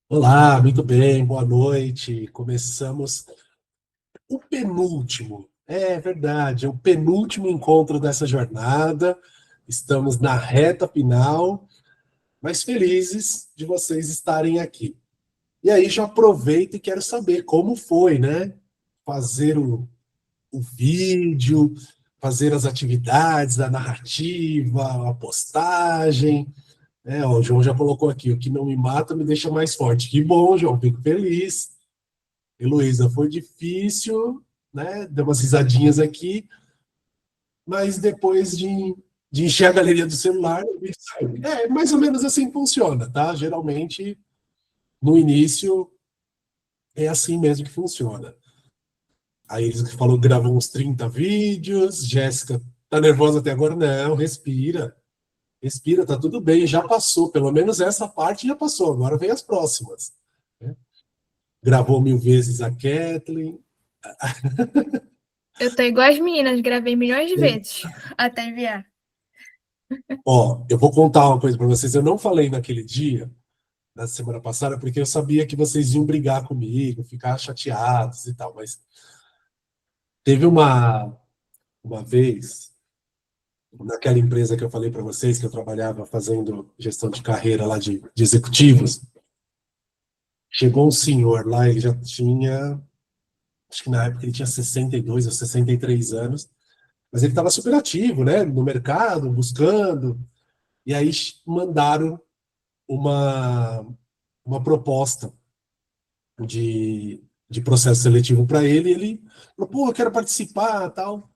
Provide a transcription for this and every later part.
Olá, muito bem, boa noite. Começamos o penúltimo, é verdade, é o penúltimo encontro dessa jornada. Estamos na reta final, mas felizes de vocês estarem aqui. E aí já aproveito e quero saber como foi, né? Fazer o vídeo, fazer as atividades, a narrativa, a postagem. Ó, o João já colocou aqui, o que não me mata me deixa mais forte. Que bom, João, fico feliz. Heloísa, foi difícil, né? Deu umas risadinhas aqui, mas depois de encher a galeria do celular, é mais ou menos assim que funciona, tá? Geralmente, no início, é assim mesmo que funciona. A Iris falou que gravou uns 30 vídeos, Jéssica, tá nervosa até agora? Não, respira. Respira, tá tudo bem, já passou. Pelo menos essa parte já passou, agora vem as próximas. Né? Gravou 1000 vezes a Kathleen. Eu tô igual as meninas, gravei milhões de vezes até enviar. Ó, eu vou contar uma coisa para vocês. Eu não falei naquele dia, na semana passada, porque eu sabia que vocês iam brigar comigo, ficar chateados e tal. Mas teve uma vez, naquela empresa que eu falei para vocês, que eu trabalhava fazendo gestão de carreira lá de executivos, chegou um senhor lá, ele já tinha, acho que na época ele tinha 62 ou 63 anos, mas ele estava super ativo, né, no mercado, buscando. E aí mandaram uma, uma proposta de processo seletivo para ele, e ele falou, pô, eu quero participar, tal.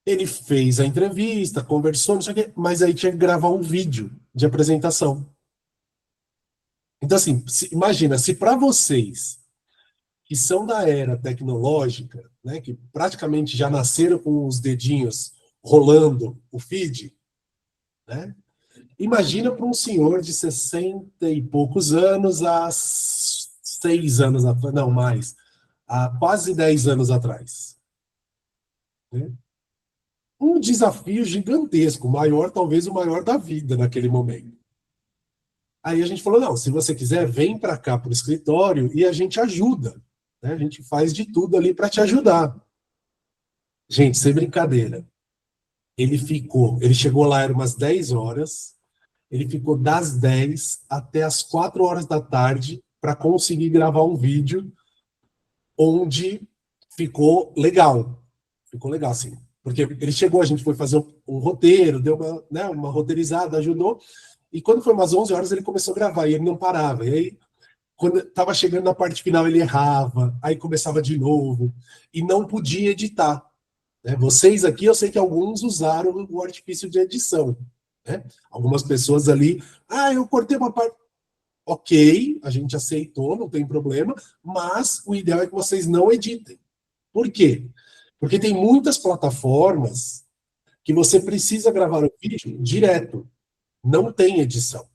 Ele fez a entrevista, conversou, não sei o quê, mas aí tinha que gravar um vídeo de apresentação. Então, assim, imagina, se para vocês, que são da era tecnológica, né, que praticamente já nasceram com os dedinhos rolando o feed, né, imagina para um senhor de 60 e poucos anos, há 6 anos atrás, não mais, há quase 10 anos atrás. Né? Um desafio gigantesco, maior, talvez o maior da vida naquele momento. Aí a gente falou, não, se você quiser, vem para cá para o escritório e a gente ajuda. Né? A gente faz de tudo ali para te ajudar. Gente, sem brincadeira. Ele chegou lá, era umas 10 horas, ele ficou das 10 até as 4 horas da tarde para conseguir gravar um vídeo onde ficou legal. Ficou legal, assim. Porque ele chegou, a gente foi fazer um roteiro, deu uma roteirizada, ajudou. E quando foi umas 11 horas, ele começou a gravar e ele não parava. E aí, quando estava chegando na parte final, ele errava, aí começava de novo. E não podia editar. Né? Vocês aqui, eu sei que alguns usaram o artifício de edição. Né? Algumas pessoas ali, eu cortei uma parte. Ok, a gente aceitou, não tem problema, mas o ideal é que vocês não editem. Por quê? Porque tem muitas plataformas que você precisa gravar o vídeo direto, não tem edição.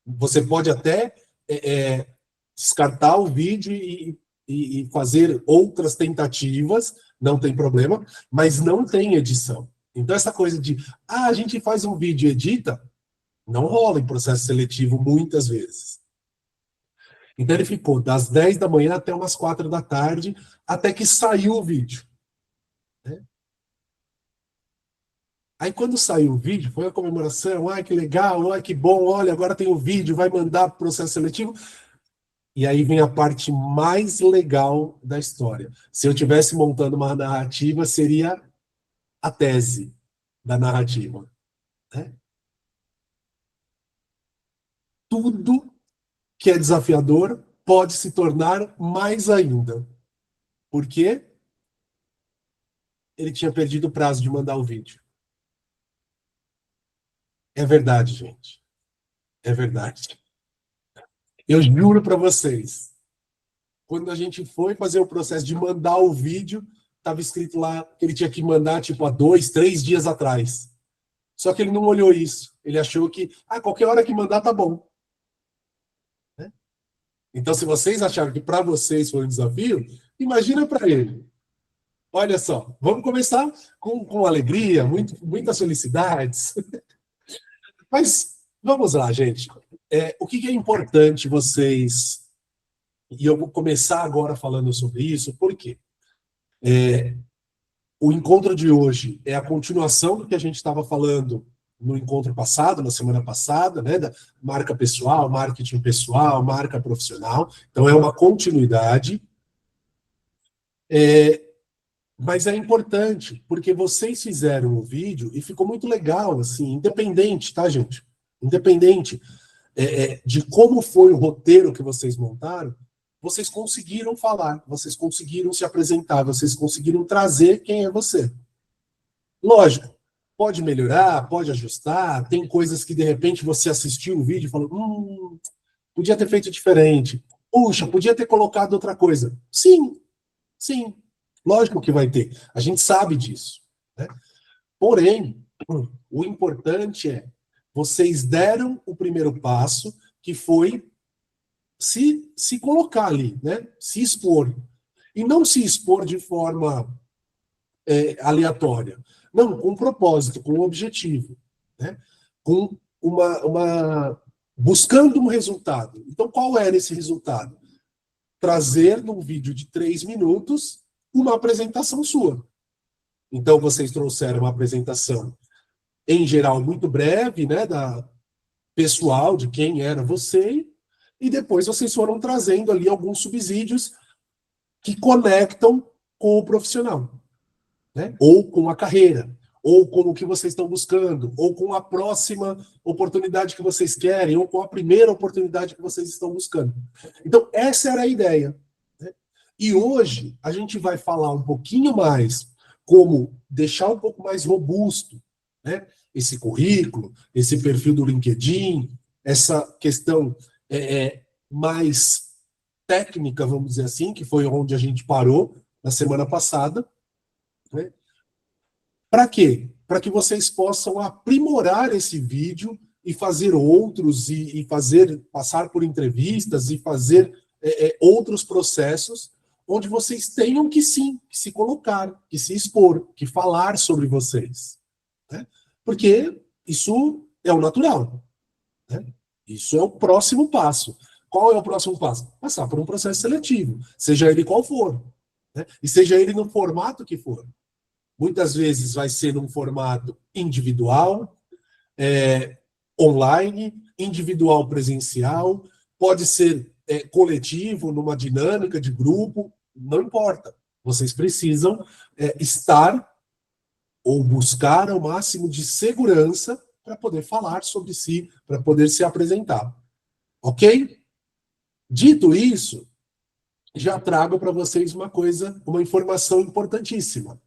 Você pode até descartar o vídeo e fazer outras tentativas, não tem problema, mas não tem edição. Então, essa coisa de, a gente faz um vídeo e edita, não rola em processo seletivo muitas vezes. Então, ele ficou das 10 da manhã até umas 4 da tarde, até que saiu o vídeo. Né? Aí, quando saiu o vídeo, foi a comemoração, que legal, que bom, olha, agora tem o vídeo, vai mandar para o processo seletivo. E aí vem a parte mais legal da história. Se eu tivesse montando uma narrativa, seria a tese da narrativa. Né? Tudo que é desafiador pode se tornar mais ainda. Por quê? Ele tinha perdido o prazo de mandar o vídeo. É verdade, gente. É verdade. Eu juro para vocês, quando a gente foi fazer o processo de mandar o vídeo, estava escrito lá que ele tinha que mandar tipo há 2, 3 dias atrás. Só que ele não olhou isso. Ele achou que, qualquer hora que mandar tá bom. Né? Então, se vocês acharam que para vocês foi um desafio, imagina para ele. Olha só, vamos começar com alegria, muitas felicidades. Mas vamos lá, gente. o que é importante vocês... E eu vou começar agora falando sobre isso, por quê? O encontro de hoje é a continuação do que a gente estava falando no encontro passado, na semana passada, né, da marca pessoal, marketing pessoal, marca profissional. Então, é uma continuidade. Mas é importante, porque vocês fizeram o vídeo e ficou muito legal, assim, independente, tá, gente? Independente de como foi o roteiro que vocês montaram, vocês conseguiram falar, vocês conseguiram se apresentar, vocês conseguiram trazer quem é você. Lógico, pode melhorar, pode ajustar, tem coisas que de repente você assistiu o vídeo e falou, podia ter feito diferente. Puxa, podia ter colocado outra coisa. Sim, sim, lógico que vai ter. A gente sabe disso, né? Porém, o importante é vocês deram o primeiro passo, que foi se colocar ali, né? Se expor. E não se expor de forma aleatória. Não, com um propósito, com um objetivo, né? Com buscando um resultado. Então, qual era esse resultado? Trazer num vídeo de 3 minutos uma apresentação sua. Então, vocês trouxeram uma apresentação, em geral, muito breve, né, da pessoal, de quem era você, e depois vocês foram trazendo ali alguns subsídios que conectam com o profissional, né? Ou com a carreira, ou com o que vocês estão buscando, ou com a próxima oportunidade que vocês querem, ou com a primeira oportunidade que vocês estão buscando. Então, essa era a ideia, né? E hoje, a gente vai falar um pouquinho mais como deixar um pouco mais robusto, né, esse currículo, esse perfil do LinkedIn, essa questão mais técnica, vamos dizer assim, que foi onde a gente parou na semana passada, né? Para quê? Para que vocês possam aprimorar esse vídeo e fazer outros, e passar por entrevistas e fazer outros processos onde vocês tenham que sim, que se colocar, que se expor, que falar sobre vocês, né? Porque isso é o natural, né? Isso é o próximo passo. Qual é o próximo passo? Passar por um processo seletivo, seja ele qual for, né? E seja ele no formato que for. Muitas vezes vai ser num formato individual, online, individual presencial, pode ser coletivo, numa dinâmica de grupo, não importa. Vocês precisam estar ou buscar o máximo de segurança para poder falar sobre si, para poder se apresentar. Ok? Dito isso, já trago para vocês uma informação importantíssima.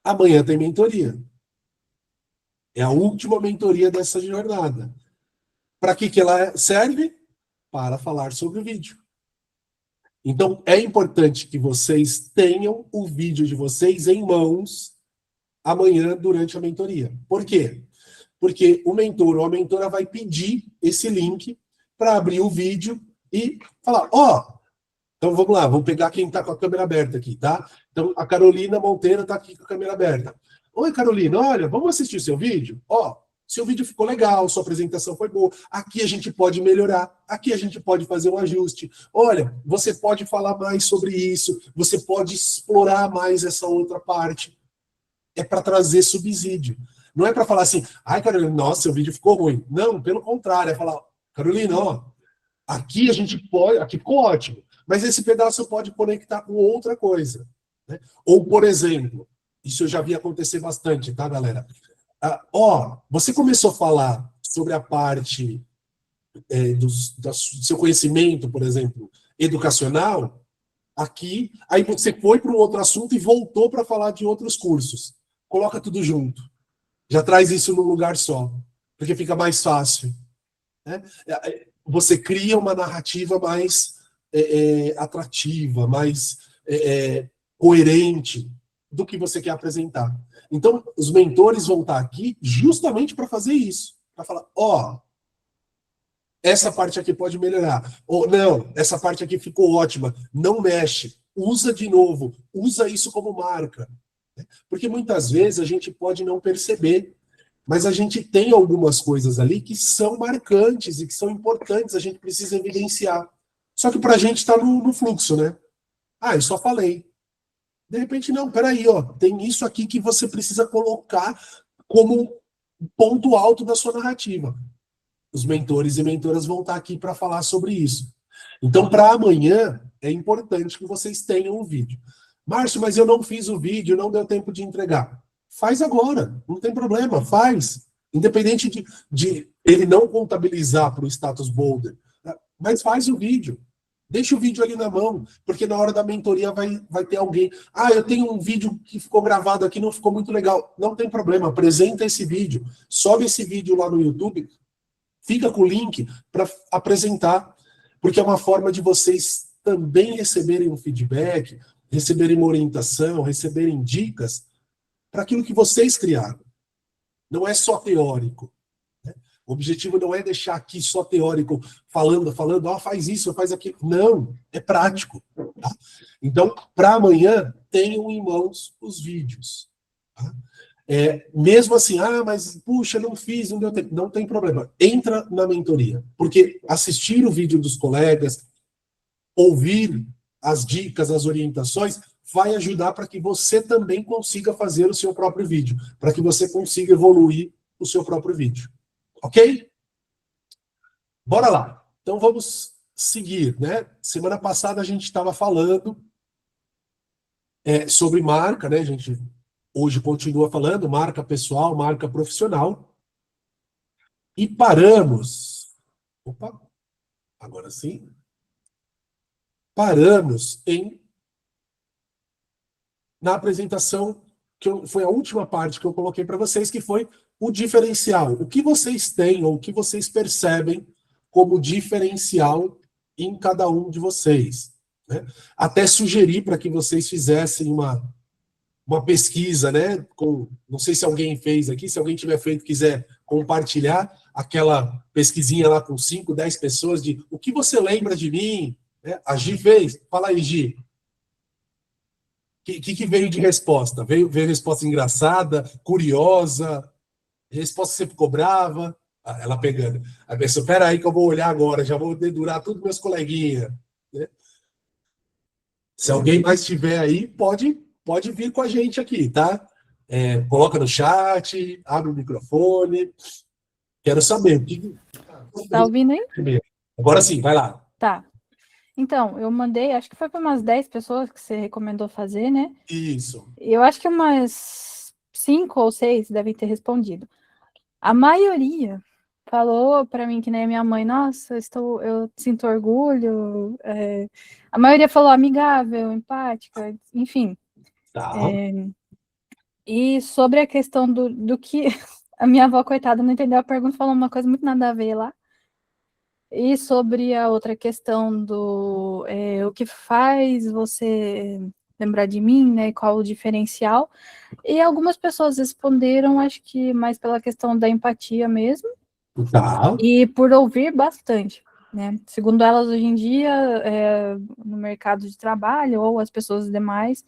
Amanhã tem mentoria. É a última mentoria dessa jornada. Para que ela serve? Para falar sobre o vídeo. Então, é importante que vocês tenham o vídeo de vocês em mãos amanhã durante a mentoria. Por quê? Porque o mentor ou a mentora vai pedir esse link para abrir o vídeo e falar, então vamos lá, vamos pegar quem está com a câmera aberta aqui, tá? Então, a Carolina Monteiro está aqui com a câmera aberta. Oi, Carolina, olha, vamos assistir o seu vídeo? Seu vídeo ficou legal, sua apresentação foi boa. Aqui a gente pode melhorar, aqui a gente pode fazer um ajuste. Olha, você pode falar mais sobre isso, você pode explorar mais essa outra parte. É para trazer subsídio. Não é para falar assim, ai, Carolina, nossa, seu vídeo ficou ruim. Não, pelo contrário, é falar, Carolina, aqui a gente pode, aqui ficou ótimo, mas esse pedaço pode conectar com outra coisa, né? Ou, por exemplo, isso eu já vi acontecer bastante, tá, galera? Você começou a falar sobre a parte do seu conhecimento, por exemplo, educacional, aqui, aí você foi para um outro assunto e voltou para falar de outros cursos. Coloca tudo junto. Já traz isso num lugar só, porque fica mais fácil, né? Você cria uma narrativa mais atrativa, mais coerente do que você quer apresentar. Então, os mentores vão estar aqui justamente para fazer isso. Para falar, essa parte aqui pode melhorar. Ou, não, essa parte aqui ficou ótima. Não mexe. Usa de novo. Usa isso como marca. Porque muitas vezes a gente pode não perceber, mas a gente tem algumas coisas ali que são marcantes e que são importantes, a gente precisa evidenciar. Só que para a gente está no fluxo, né? Ah, eu só falei. De repente, não, peraí, ó, tem isso aqui que você precisa colocar como ponto alto da sua narrativa. Os mentores e mentoras vão estar aqui para falar sobre isso. Então, para amanhã, é importante que vocês tenham um vídeo. Márcio, mas eu não fiz o vídeo, não deu tempo de entregar. Faz agora, não tem problema, faz. Independente de ele não contabilizar para o status Boulder, mas faz o vídeo. Deixa o vídeo ali na mão, porque na hora da mentoria vai ter alguém. Ah, eu tenho um vídeo que ficou gravado aqui, não ficou muito legal. Não tem problema, apresenta esse vídeo. Sobe esse vídeo lá no YouTube, fica com o link para apresentar, porque é uma forma de vocês também receberem um feedback, receberem uma orientação, receberem dicas para aquilo que vocês criaram. Não é só teórico. O objetivo não é deixar aqui só teórico, falando, faz isso, faz aquilo. Não, é prático. Tá? Então, para amanhã, tenham em mãos os vídeos. Tá? Mesmo assim, mas puxa, não fiz, não deu tempo. Não tem problema. Entra na mentoria. Porque assistir o vídeo dos colegas, ouvir as dicas, as orientações, vai ajudar para que você também consiga fazer o seu próprio vídeo. Para que você consiga evoluir o seu próprio vídeo. Ok? Bora lá. Então vamos seguir, né? Semana passada a gente estava falando sobre marca, né? A gente hoje continua falando marca pessoal, marca profissional. E paramos. Opa, agora sim. Paramos na apresentação, foi a última parte que eu coloquei para vocês, que foi o diferencial. O que vocês têm, ou o que vocês percebem como diferencial em cada um de vocês. Né? Até sugeri para que vocês fizessem uma pesquisa, né? Não sei se alguém fez aqui, se alguém tiver feito, quiser compartilhar aquela pesquisinha lá com 5, 10 pessoas de o que você lembra de mim? Né? A Gi fez? Fala aí, Gi. O que veio de resposta? Veio resposta engraçada, curiosa, resposta que você ficou brava? Ela pegando. A pessoa, espera aí que eu vou olhar agora, já vou dedurar tudo meus coleguinhas. Né? Se alguém mais tiver aí, pode vir com a gente aqui, tá? Coloca no chat, abre o microfone. Quero saber. Tá ouvindo aí? Agora sim, vai lá. Tá. Então, eu mandei, acho que foi para umas 10 pessoas que você recomendou fazer, né? Isso. Eu acho que umas 5 ou 6 devem ter respondido. A maioria falou para mim, que nem a minha mãe, nossa, eu sinto orgulho. A maioria falou amigável, empática, enfim. Tá. E sobre a questão do que a minha avó, coitada, não entendeu a pergunta, falou uma coisa muito nada a ver lá. E sobre a outra questão do o que faz você lembrar de mim, né? Qual o diferencial? E algumas pessoas responderam, acho que mais pela questão da empatia mesmo. Tá. E por ouvir bastante, né? Segundo elas, hoje em dia, no mercado de trabalho, ou as pessoas demais,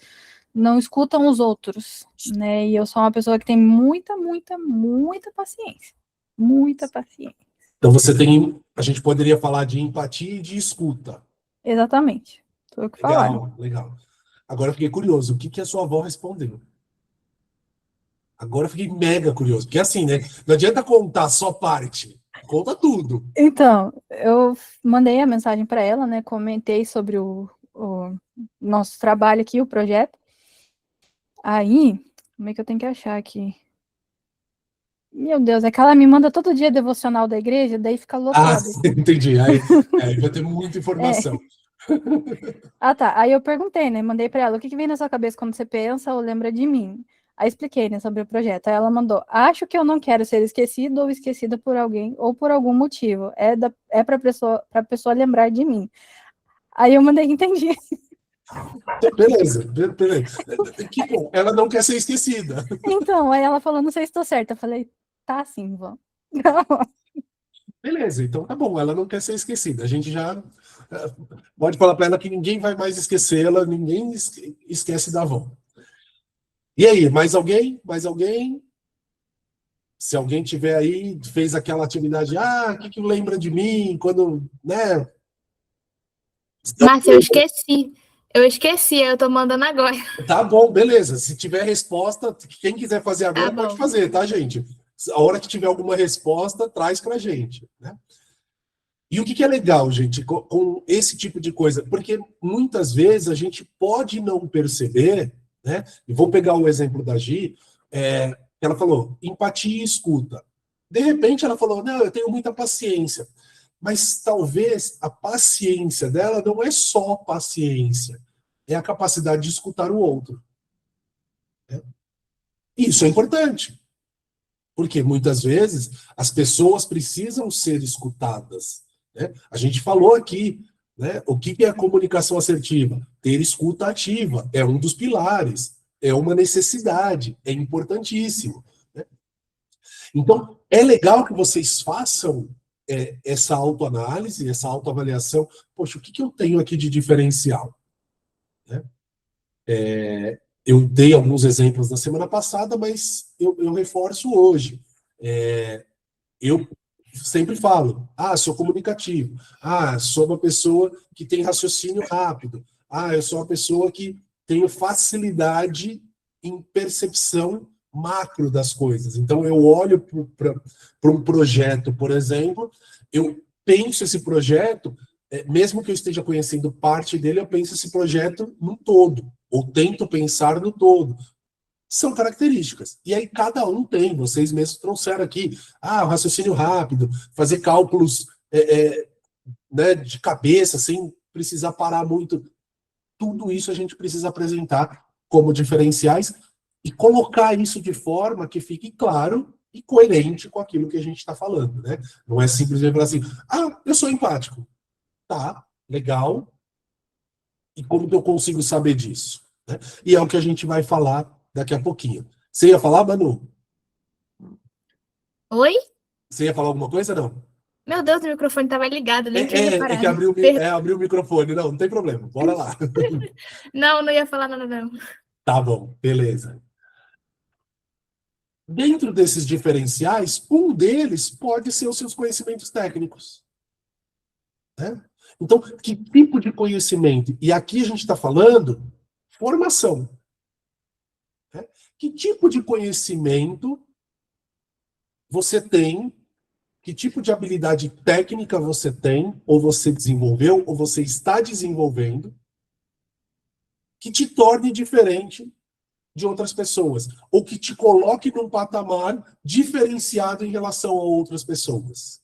não escutam os outros, né? E eu sou uma pessoa que tem muita, muita, muita paciência. Muita paciência. Então a gente poderia falar de empatia e de escuta. Exatamente. Foi o que falaram. Legal. Agora eu fiquei curioso, o que a sua avó respondeu? Agora eu fiquei mega curioso, porque assim, né? Não adianta contar só parte, conta tudo. Então, eu mandei a mensagem para ela, né? Comentei sobre o nosso trabalho aqui, o projeto. Aí, como é que eu tenho que achar aqui? Meu Deus, é que ela me manda todo dia devocional da igreja, daí fica lotado. Entendi. Aí vai ter muita informação. Tá. Aí eu perguntei, né? Mandei para ela, o que vem na sua cabeça quando você pensa ou lembra de mim? Aí expliquei, né, sobre o projeto. Aí ela mandou, acho que eu não quero ser esquecido ou esquecida por alguém ou por algum motivo. É para a pessoa lembrar de mim. Aí eu mandei, entendi. Beleza. Que bom, ela não quer ser esquecida. Então, aí ela falou, não sei se estou certa. Eu falei, tá sim, vó. Beleza, então tá bom, ela não quer ser esquecida. A gente já pode falar para ela que ninguém vai mais esquecê-la, ninguém esquece da avó. E aí, mais alguém? Mais alguém? Se alguém tiver aí, fez aquela atividade, o que lembra de mim, quando, né? Márcia, eu esqueci. Eu esqueci, eu tô mandando agora. Tá bom, beleza. Se tiver resposta, quem quiser fazer Tá agora pode bom. fazer, tá, gente? A hora que tiver alguma resposta, traz pra gente, né? E o que é legal, gente, com esse tipo de coisa? Porque muitas vezes a gente pode não perceber, né? E vou pegar o exemplo da Gi, ela falou empatia e escuta. De repente ela falou, não, eu tenho muita paciência. Mas talvez a paciência dela não é só paciência, é a capacidade de escutar o outro. Né? Isso é importante, porque muitas vezes as pessoas precisam ser escutadas. Né? A gente falou aqui, né? O que é a comunicação assertiva? Ter escuta ativa é um dos pilares, é uma necessidade, é importantíssimo. Né? Então, é legal que vocês façam essa autoanálise, essa autoavaliação. Poxa, o que eu tenho aqui de diferencial? Né? Eu dei alguns exemplos na semana passada, mas eu reforço hoje. Eu sempre falo, sou comunicativo, sou uma pessoa que tem raciocínio rápido, eu sou uma pessoa que tenho facilidade em percepção macro das coisas. Então, eu olho para um projeto, por exemplo, eu penso esse projeto, mesmo que eu esteja conhecendo parte dele, eu penso esse projeto no todo, ou tento pensar no todo. São características. E aí cada um tem, vocês mesmos trouxeram aqui, o raciocínio rápido, fazer cálculos né, de cabeça, sem precisar parar muito. Tudo isso a gente precisa apresentar como diferenciais e colocar isso de forma que fique claro e coerente com aquilo que a gente está falando, né? Não é simplesmente falar assim, eu sou empático. Tá, legal. E como que eu consigo saber disso? Né? E é o que a gente vai falar daqui a pouquinho. Você ia falar, Manu? Oi? Você ia falar alguma coisa, não? Meu Deus, o microfone tava ligado, nem tinha É que reparado. abriu o microfone. Não tem problema. Bora lá. Não ia falar nada, não. Tá bom, beleza. Dentro desses diferenciais, um deles pode ser os seus conhecimentos técnicos. Né? Então, que tipo de conhecimento? E aqui a gente está falando formação. Né? Que tipo de conhecimento você tem? Que tipo de habilidade técnica você tem, ou você desenvolveu, ou você está desenvolvendo, que te torne diferente de outras pessoas, ou que te coloque num patamar diferenciado em relação a outras pessoas.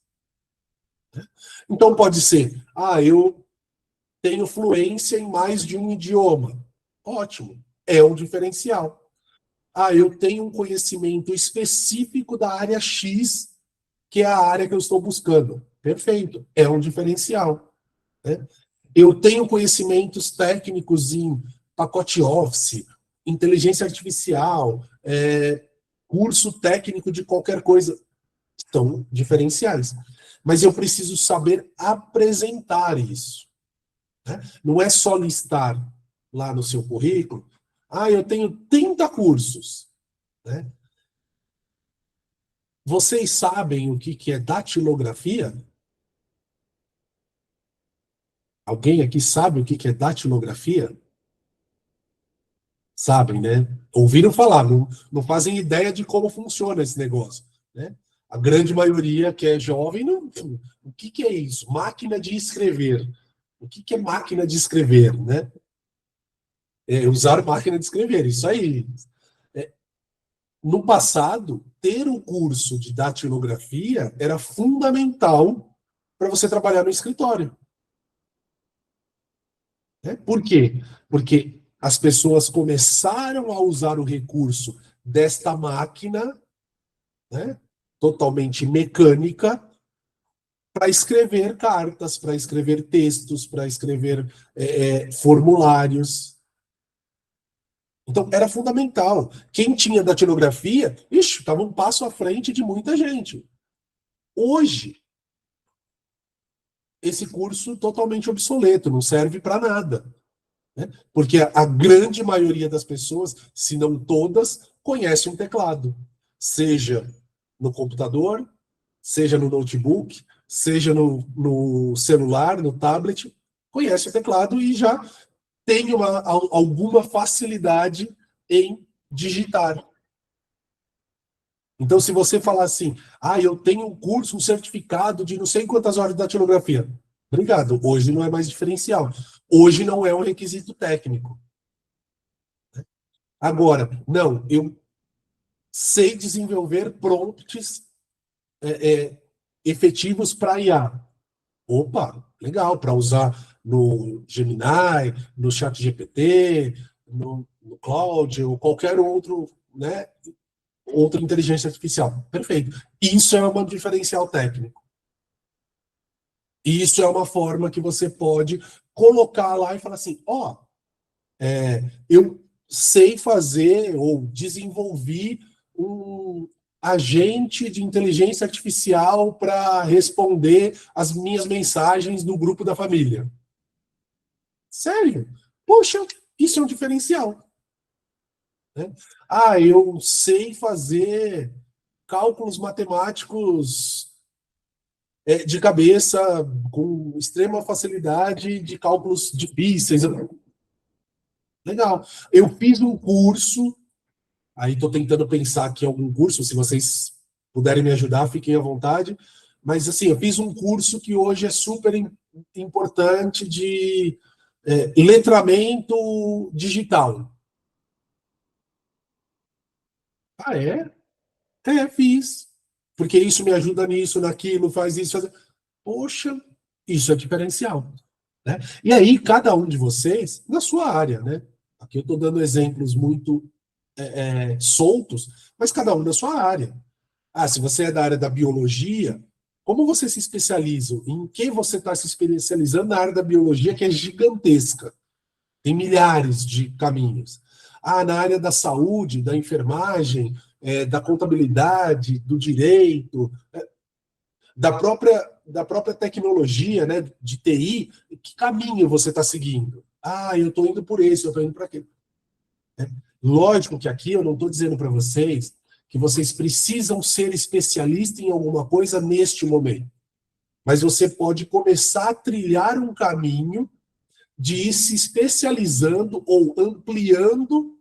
Então pode ser, eu tenho fluência em mais de um idioma. Ótimo, é um diferencial. Eu tenho um conhecimento específico da área X, que é a área que eu estou buscando. Perfeito, é um diferencial. Né? Eu tenho conhecimentos técnicos em pacote Office, inteligência artificial, curso técnico de qualquer coisa. São diferenciais. Mas eu preciso saber apresentar isso. Né? Não é só listar lá no seu currículo, eu tenho 30 cursos. Né? Vocês sabem o que é datilografia? Alguém aqui sabe o que é datilografia? Sabem, né? Ouviram falar, não fazem ideia de como funciona esse negócio. Né? A grande maioria que é jovem, o que é isso? Máquina de escrever. O que é máquina de escrever? Né? Usar máquina de escrever, isso aí. No passado, ter um curso de datilografia era fundamental para você trabalhar no escritório. Né? Por quê? Porque as pessoas começaram a usar o recurso desta máquina, né, totalmente mecânica, para escrever cartas, para escrever textos, para escrever formulários. Então, era fundamental. Quem tinha datilografia, estava um passo à frente de muita gente. Hoje, esse curso totalmente obsoleto, não serve para nada. Né? Porque a grande maioria das pessoas, se não todas, conhece um teclado. Seja no computador, seja no notebook, seja no celular, no tablet, conhece o teclado e já tem alguma facilidade em digitar. Então, se você falar assim, eu tenho um curso, um certificado de não sei quantas horas de datilografia. Obrigado, hoje não é mais diferencial. Hoje não é um requisito técnico. Agora, não, eu sei desenvolver prompts efetivos para IA. Opa, legal, para usar no Gemini, no ChatGPT, no Claude, ou qualquer outro, né, outra inteligência artificial. Perfeito. Isso é um diferencial técnico. Isso é uma forma que você pode colocar lá e falar assim, eu sei fazer ou desenvolvi um agente de inteligência artificial para responder as minhas mensagens no grupo da família. Sério? Poxa, isso é um diferencial. Né? Eu sei fazer cálculos matemáticos de cabeça com extrema facilidade de cálculos difíceis. Legal. Eu fiz um curso, aí estou tentando pensar aqui em algum curso, se vocês puderem me ajudar, fiquem à vontade. Mas, assim, eu fiz um curso que hoje é super importante de letramento digital. É? Fiz. Porque isso me ajuda nisso, naquilo, faz isso, faz... Poxa, isso é diferencial. Né? E aí, cada um de vocês, na sua área, né? Aqui eu estou dando exemplos muito soltos, mas cada um na sua área. Se você é da área da biologia, como você se especializa? Em que você está se especializando na área da biologia, que é gigantesca? Tem milhares de caminhos. Na área da saúde, da enfermagem, da contabilidade, do direito, da própria tecnologia, né, de TI, que caminho você está seguindo? Eu estou indo por esse, eu estou indo para aquele. Lógico que aqui eu não estou dizendo para vocês que vocês precisam ser especialistas em alguma coisa neste momento. Mas você pode começar a trilhar um caminho de ir se especializando ou ampliando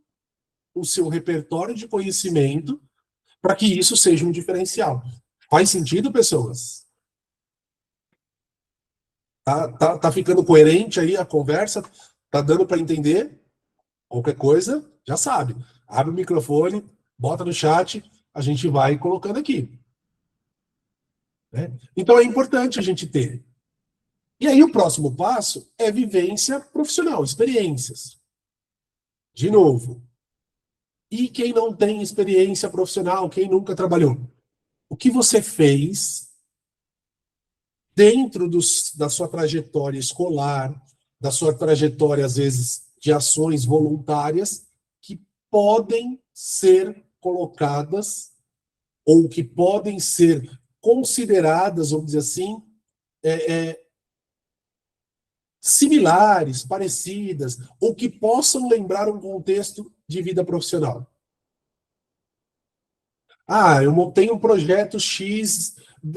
o seu repertório de conhecimento para que isso seja um diferencial. Faz sentido, pessoas? Tá ficando coerente aí a conversa? Tá dando para entender? Qualquer coisa, já sabe. Abre o microfone, bota no chat, a gente vai colocando aqui. Né? Então é importante a gente ter. E aí o próximo passo é vivência profissional, experiências. De novo. E quem não tem experiência profissional, quem nunca trabalhou? O que você fez dentro da sua trajetória escolar, da sua trajetória, às vezes, de ações voluntárias, que podem ser colocadas ou que podem ser consideradas, vamos dizer assim, similares, parecidas, ou que possam lembrar um contexto de vida profissional. Eu montei um projeto X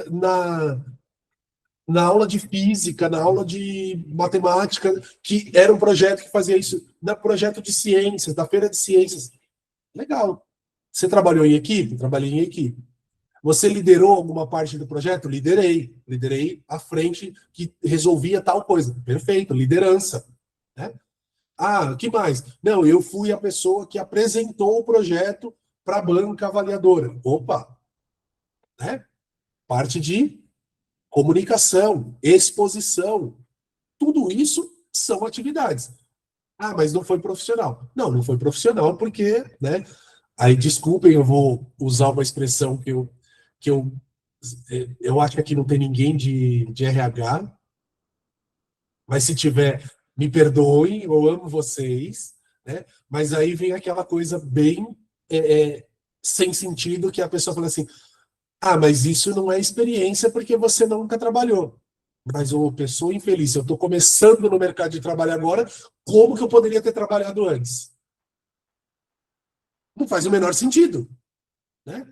na aula de física, na aula de matemática, que era um projeto que fazia isso, no projeto de ciências, da feira de ciências. Legal. Você trabalhou em equipe? Trabalhei em equipe. Você liderou alguma parte do projeto? Liderei. Liderei a frente que resolvia tal coisa. Perfeito, liderança. Né? O que mais? Não, eu fui a pessoa que apresentou o projeto para a banca avaliadora. Opa! Né? Parte de comunicação, exposição. Tudo isso são atividades. Mas não foi profissional. Não foi profissional porque, né? Aí, desculpem, eu vou usar uma expressão que eu acho que aqui não tem ninguém de RH, mas se tiver, me perdoem, eu amo vocês, né? Mas aí vem aquela coisa bem sem sentido, que a pessoa fala assim, mas isso não é experiência porque você nunca trabalhou. Mas, pessoa infeliz, eu estou começando no mercado de trabalho agora, como que eu poderia ter trabalhado antes? Não faz o menor sentido. Né?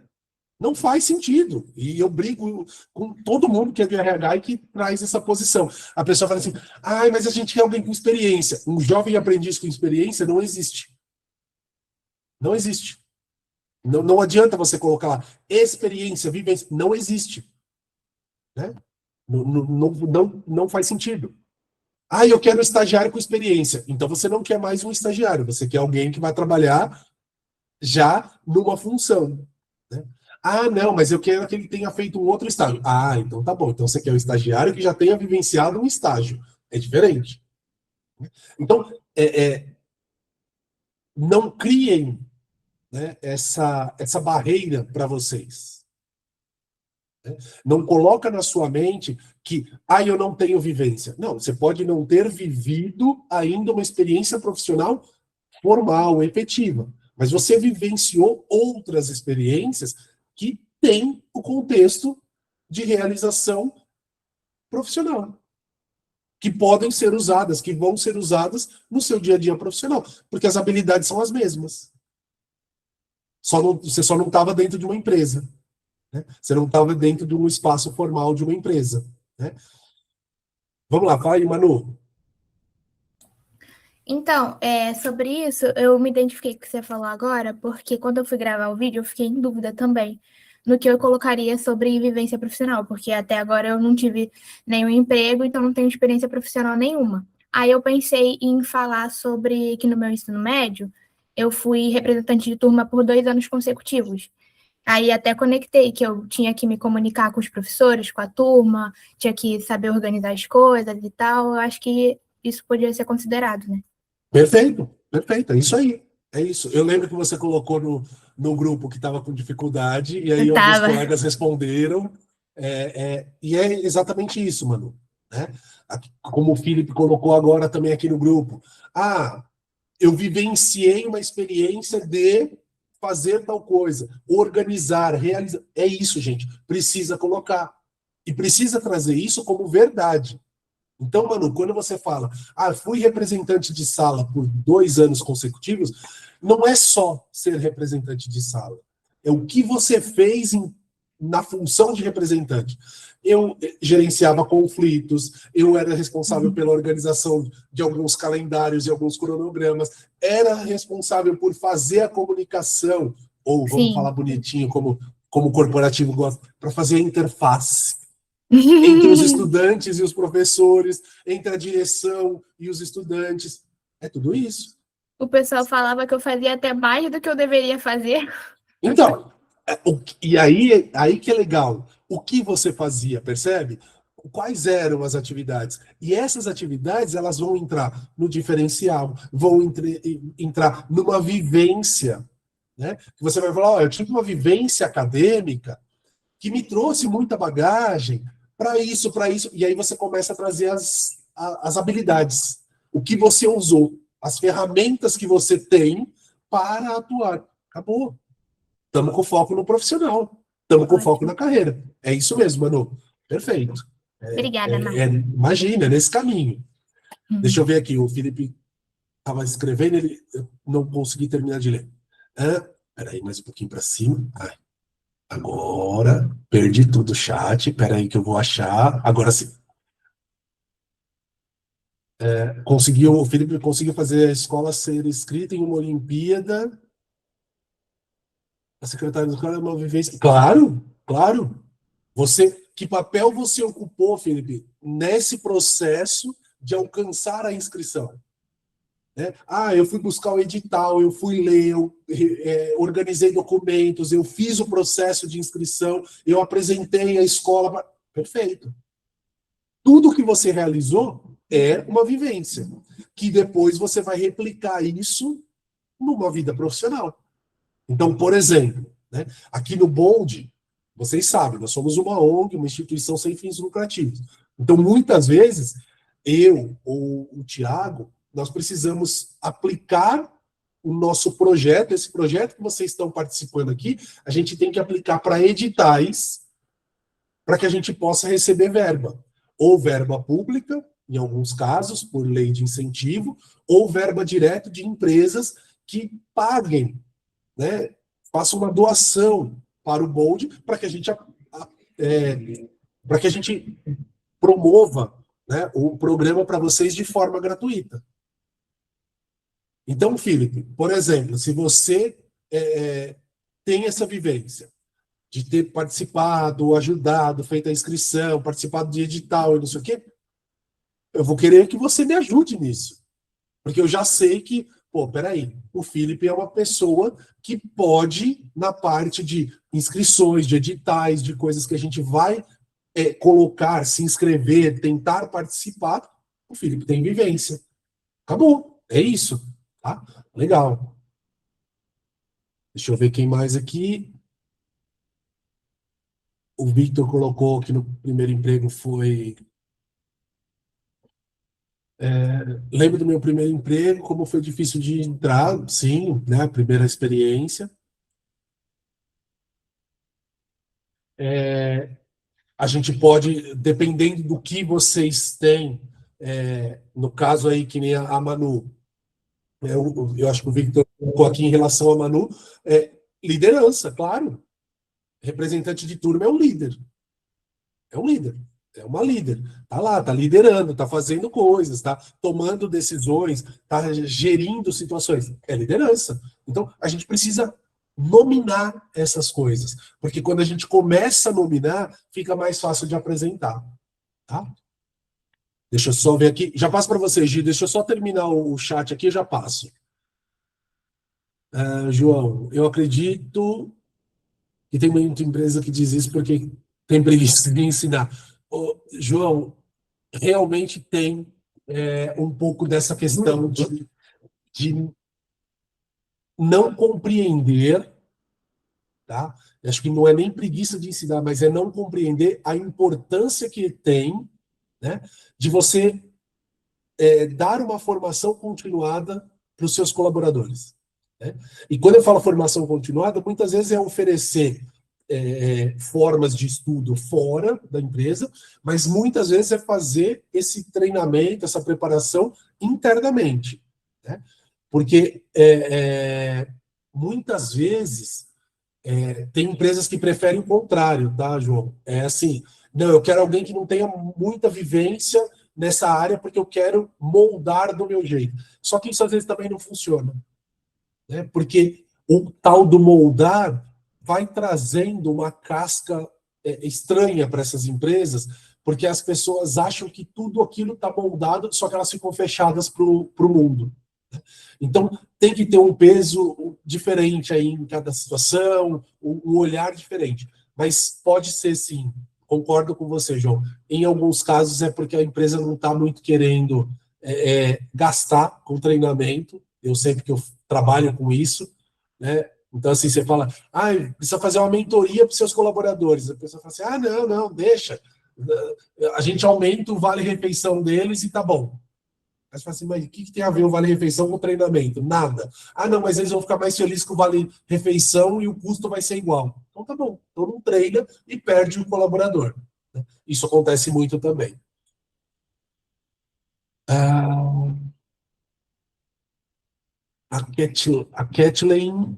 Não faz sentido. E eu brigo com todo mundo que é do RH e que traz essa posição. A pessoa fala assim, mas a gente quer alguém com experiência. Um jovem aprendiz com experiência não existe. Não existe. Não adianta você colocar lá experiência, vivência. Não existe. Né? Não faz sentido. Eu quero um estagiário com experiência. Então você não quer mais um estagiário. Você quer alguém que vai trabalhar já numa função. Né? Não, mas eu quero que ele tenha feito um outro estágio. Então tá bom. Então você quer um estagiário que já tenha vivenciado um estágio. É diferente. Então, não criem, né, essa barreira para vocês. Né? Não coloca na sua mente que, eu não tenho vivência. Não, você pode não ter vivido ainda uma experiência profissional formal, efetiva. Mas você vivenciou outras experiências que têm o contexto de realização profissional, que podem ser usadas, que vão ser usadas no seu dia a dia profissional, porque as habilidades são as mesmas. Você só não estava dentro de uma empresa. Né? Você não estava dentro de um espaço formal de uma empresa. Né? Vamos lá, fala aí, Manu. Então, sobre isso, eu me identifiquei com o que você falou agora, porque quando eu fui gravar o vídeo, eu fiquei em dúvida também no que eu colocaria sobre vivência profissional, porque até agora eu não tive nenhum emprego, então não tenho experiência profissional nenhuma. Aí eu pensei em falar sobre que no meu ensino médio, eu fui representante de turma por 2 anos consecutivos. Aí até conectei que eu tinha que me comunicar com os professores, com a turma, tinha que saber organizar as coisas e tal. Eu acho que isso podia ser considerado, né? Perfeito, perfeito, é isso aí. É isso. Eu lembro que você colocou no grupo que estava com dificuldade, e aí Eu alguns tava. colegas responderam, e é exatamente isso, Manu. Né? Como o Felipe colocou agora também aqui no grupo. Eu vivenciei uma experiência de fazer tal coisa, organizar, realizar. É isso, gente. Precisa colocar. E precisa trazer isso como verdade. Então, Manu, quando você fala, fui representante de sala por 2 anos consecutivos, não é só ser representante de sala. É o que você fez na função de representante. Eu gerenciava conflitos, eu era responsável pela organização de alguns calendários e alguns cronogramas, era responsável por fazer a comunicação, ou vamos Sim. falar bonitinho, como o corporativo gosta, para fazer a interface entre os estudantes e os professores, entre a direção e os estudantes. É tudo isso. O pessoal falava que eu fazia até mais do que eu deveria fazer. Então, e aí que é legal. O que você fazia, percebe? Quais eram as atividades? E essas atividades, elas vão entrar no diferencial, vão entrar numa vivência. Né? Que você vai falar, eu tive uma vivência acadêmica que me trouxe muita bagagem para isso, e aí você começa a trazer as habilidades, o que você usou, as ferramentas que você tem para atuar. Acabou. Estamos com foco no profissional, estamos com foco na carreira. É isso mesmo, Manu. Perfeito. Obrigada, Marcos. Imagina, é nesse caminho. Deixa eu ver aqui, o Felipe estava escrevendo, eu não consegui terminar de ler. Peraí, mais um pouquinho para cima. Agora, perdi tudo o chat, peraí que eu vou achar. Agora sim. O Felipe conseguiu fazer a escola ser inscrita em uma Olimpíada. A secretária do escola é uma vivência. Claro, claro. Que papel você ocupou, Felipe, nesse processo de alcançar a inscrição? Né? Eu fui buscar o edital, eu fui ler, eu organizei documentos, eu fiz o processo de inscrição, eu apresentei a escola. Perfeito. Tudo que você realizou é uma vivência, que depois você vai replicar isso numa vida profissional. Então, por exemplo, né, aqui no Bonde, vocês sabem, nós somos uma ONG, uma instituição sem fins lucrativos. Então, muitas vezes, eu ou o Tiago, nós precisamos aplicar o nosso projeto, esse projeto que vocês estão participando aqui, a gente tem que aplicar para editais, para que a gente possa receber verba. Ou verba pública, em alguns casos, por lei de incentivo, ou verba direta de empresas que paguem, né, façam uma doação para o Bold, para que a gente para que a gente promova, né, o programa para vocês de forma gratuita. Então, Felipe, por exemplo, se você tem essa vivência de ter participado, ajudado, feito a inscrição, participado de edital e não sei o quê, eu vou querer que você me ajude nisso. Porque eu já sei que, peraí, o Felipe é uma pessoa que pode, na parte de inscrições, de editais, de coisas que a gente vai colocar, se inscrever, tentar participar, o Felipe tem vivência. Acabou, é isso. Tá? Legal. Deixa eu ver quem mais aqui. O Victor colocou que no primeiro emprego foi... lembro do meu primeiro emprego, como foi difícil de entrar, sim, né? Primeira experiência. A gente pode, dependendo do que vocês têm, no caso aí, que nem a Manu, eu acho que o Victor colocou aqui em relação a Manu, liderança, claro. Representante de turma é um líder. É um líder. É uma líder. Tá lá, tá liderando, tá fazendo coisas, tá tomando decisões, tá gerindo situações. É liderança. Então, a gente precisa nominar essas coisas. Porque quando a gente começa a nominar, fica mais fácil de apresentar. Tá? Deixa eu só ver aqui. Já passo para vocês, Gi. Deixa eu só terminar o chat aqui e já passo. João, eu acredito que tem muita empresa que diz isso porque tem preguiça de ensinar. João, realmente tem um pouco dessa questão de não compreender, tá? Acho que não é nem preguiça de ensinar, mas é não compreender a importância que tem, né, de você dar uma formação continuada para os seus colaboradores. Né? E quando eu falo formação continuada, muitas vezes é oferecer formas de estudo fora da empresa, mas muitas vezes é fazer esse treinamento, essa preparação internamente. Né? Porque muitas vezes tem empresas que preferem o contrário, tá, João? É assim, não, eu quero alguém que não tenha muita vivência nessa área porque eu quero moldar do meu jeito. Só que isso às vezes também não funciona. Né? Porque o tal do moldar vai trazendo uma casca estranha para essas empresas, porque as pessoas acham que tudo aquilo está moldado, só que elas ficam fechadas para o mundo. Então, tem que ter um peso diferente aí em cada situação, um olhar diferente. Mas pode ser, sim, concordo com você, João. Em alguns casos é porque a empresa não está muito querendo gastar com treinamento. Eu sei que eu trabalho com isso, né? Então, assim, você fala, precisa fazer uma mentoria para os seus colaboradores. A pessoa fala assim, não, deixa. A gente aumenta o vale-refeição deles e tá bom. Aí você fala assim, mas o que tem a ver o vale-refeição com o treinamento? Nada. Não, mas eles vão ficar mais felizes com o vale-refeição e o custo vai ser igual. Então tá bom. Então não treina e perde o colaborador. Isso acontece muito também. A Kathleen...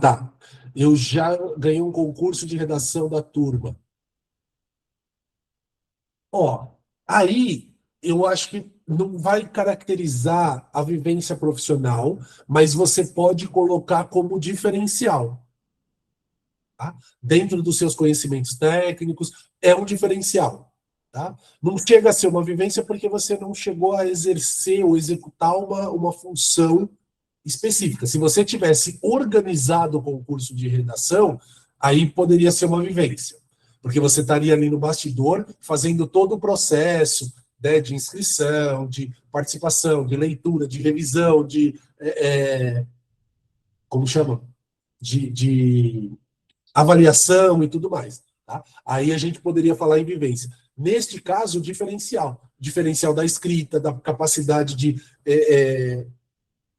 tá. Eu já ganhei um concurso de redação da turma. Aí eu acho que não vai caracterizar a vivência profissional, mas você pode colocar como diferencial. Tá? Dentro dos seus conhecimentos técnicos, é um diferencial. Tá? Não chega a ser uma vivência porque você não chegou a exercer ou executar uma função específica. Se você tivesse organizado o concurso de redação, aí poderia ser uma vivência. Porque você estaria ali no bastidor fazendo todo o processo, né, de inscrição, de participação, de leitura, de revisão, de... como chama? De avaliação e tudo mais. Tá? Aí a gente poderia falar em vivência. Neste caso, diferencial. Diferencial da escrita, da capacidade de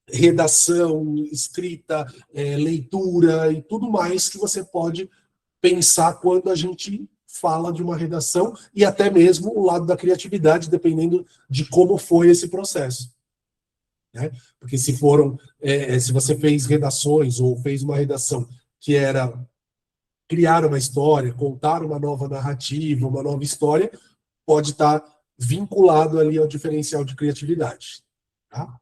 redação, escrita, leitura e tudo mais que você pode pensar quando a gente fala de uma redação e até mesmo o lado da criatividade, dependendo de como foi esse processo. Né? Porque se você fez redações ou fez uma redação que era criar uma história, contar uma nova narrativa, uma nova história, pode estar vinculado ali ao diferencial de criatividade. Tá?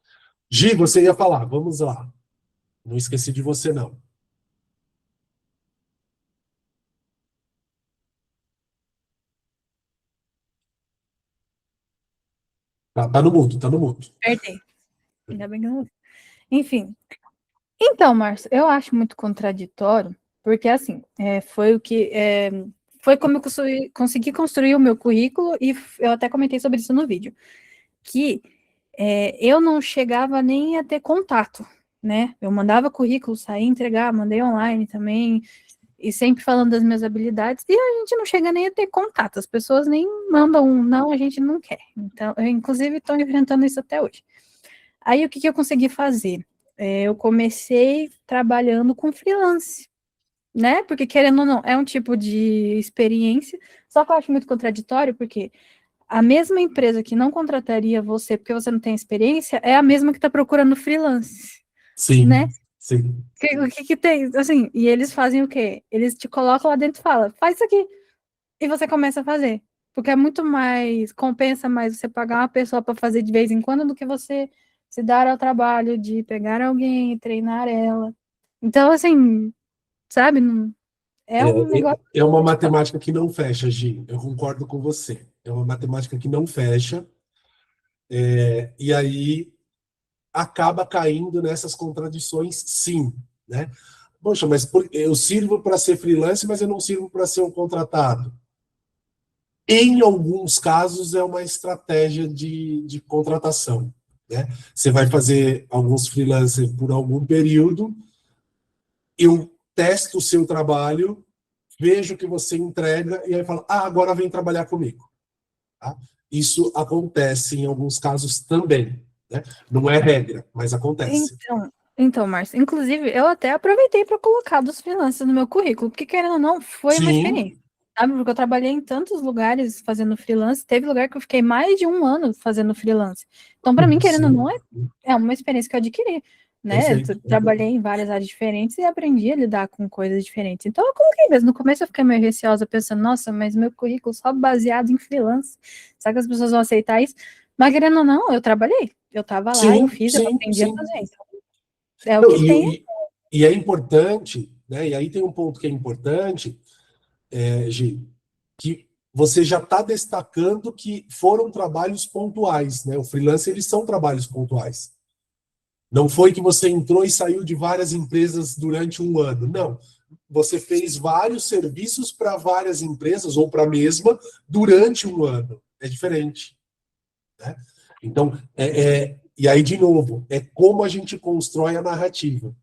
Gi, você ia falar, vamos lá. Não esqueci de você, não. Tá no mudo, tá no mudo. Acertei. Ainda bem que não. Enfim. Então, Márcio, eu acho muito contraditório, porque assim, foi como eu consegui construir o meu currículo, e eu até comentei sobre isso no vídeo, que eu não chegava nem a ter contato, né? Eu mandava currículo, saía entregar, mandei online também, e sempre falando das minhas habilidades, e a gente não chega nem a ter contato, as pessoas nem mandam um não, a gente não quer. Então, eu, inclusive, estou enfrentando isso até hoje. Aí, o que eu consegui fazer? Eu comecei trabalhando com freelance, né? Porque, querendo ou não, é um tipo de experiência, só que eu acho muito contraditório, porque a mesma empresa que não contrataria você porque você não tem experiência é a mesma que está procurando freelance, Sim, né? sim. O que tem? Assim, e eles fazem o quê? Eles te colocam lá dentro e falam, faz isso aqui. E você começa a fazer. Porque é muito mais, compensa mais você pagar uma pessoa para fazer de vez em quando do que você se dar ao trabalho de pegar alguém e treinar ela. Então, assim, sabe? É um negócio. É uma matemática que não fecha, Gi. Eu concordo com você. É uma matemática que não fecha. E aí acaba caindo nessas contradições, sim, né? Poxa, mas eu sirvo para ser freelance, mas eu não sirvo para ser um contratado. Em alguns casos, é uma estratégia de contratação, né? Você vai fazer alguns freelancers por algum período, eu testo o seu trabalho, vejo que você entrega, e aí falo, agora vem trabalhar comigo. Tá? Isso acontece em alguns casos também, né? Não é regra, mas acontece. Então, Márcio, inclusive, eu até aproveitei para colocar dos freelancers no meu currículo, porque, querendo ou não, foi uma Sim, experiência. Sabe? Porque eu trabalhei em tantos lugares fazendo freelance, teve lugar que eu fiquei mais de um ano fazendo freelance. Então, para mim, querendo ou sim, não, é uma experiência que eu adquiri, né? perfeito. Trabalhei em várias áreas diferentes e aprendi a lidar com coisas diferentes. Então, eu coloquei mesmo. No começo, eu fiquei meio receosa, pensando, nossa, mas meu currículo só baseado em freelance. Será que as pessoas vão aceitar isso? Mas, querendo ou não, eu trabalhei. Eu estava lá, eu Sim, fiz, eu sim, aprendi a sim. fazer. Então, é o Não, que tem. e é importante, né? E aí tem um ponto que é importante, Gi, que você já está destacando que foram trabalhos pontuais, né? O freelance, eles são trabalhos pontuais. Não foi que você entrou e saiu de várias empresas durante um ano. Não. Você fez vários serviços para várias empresas ou para a mesma durante um ano. É diferente, né? Então, e aí, de novo, é como a gente constrói a narrativa.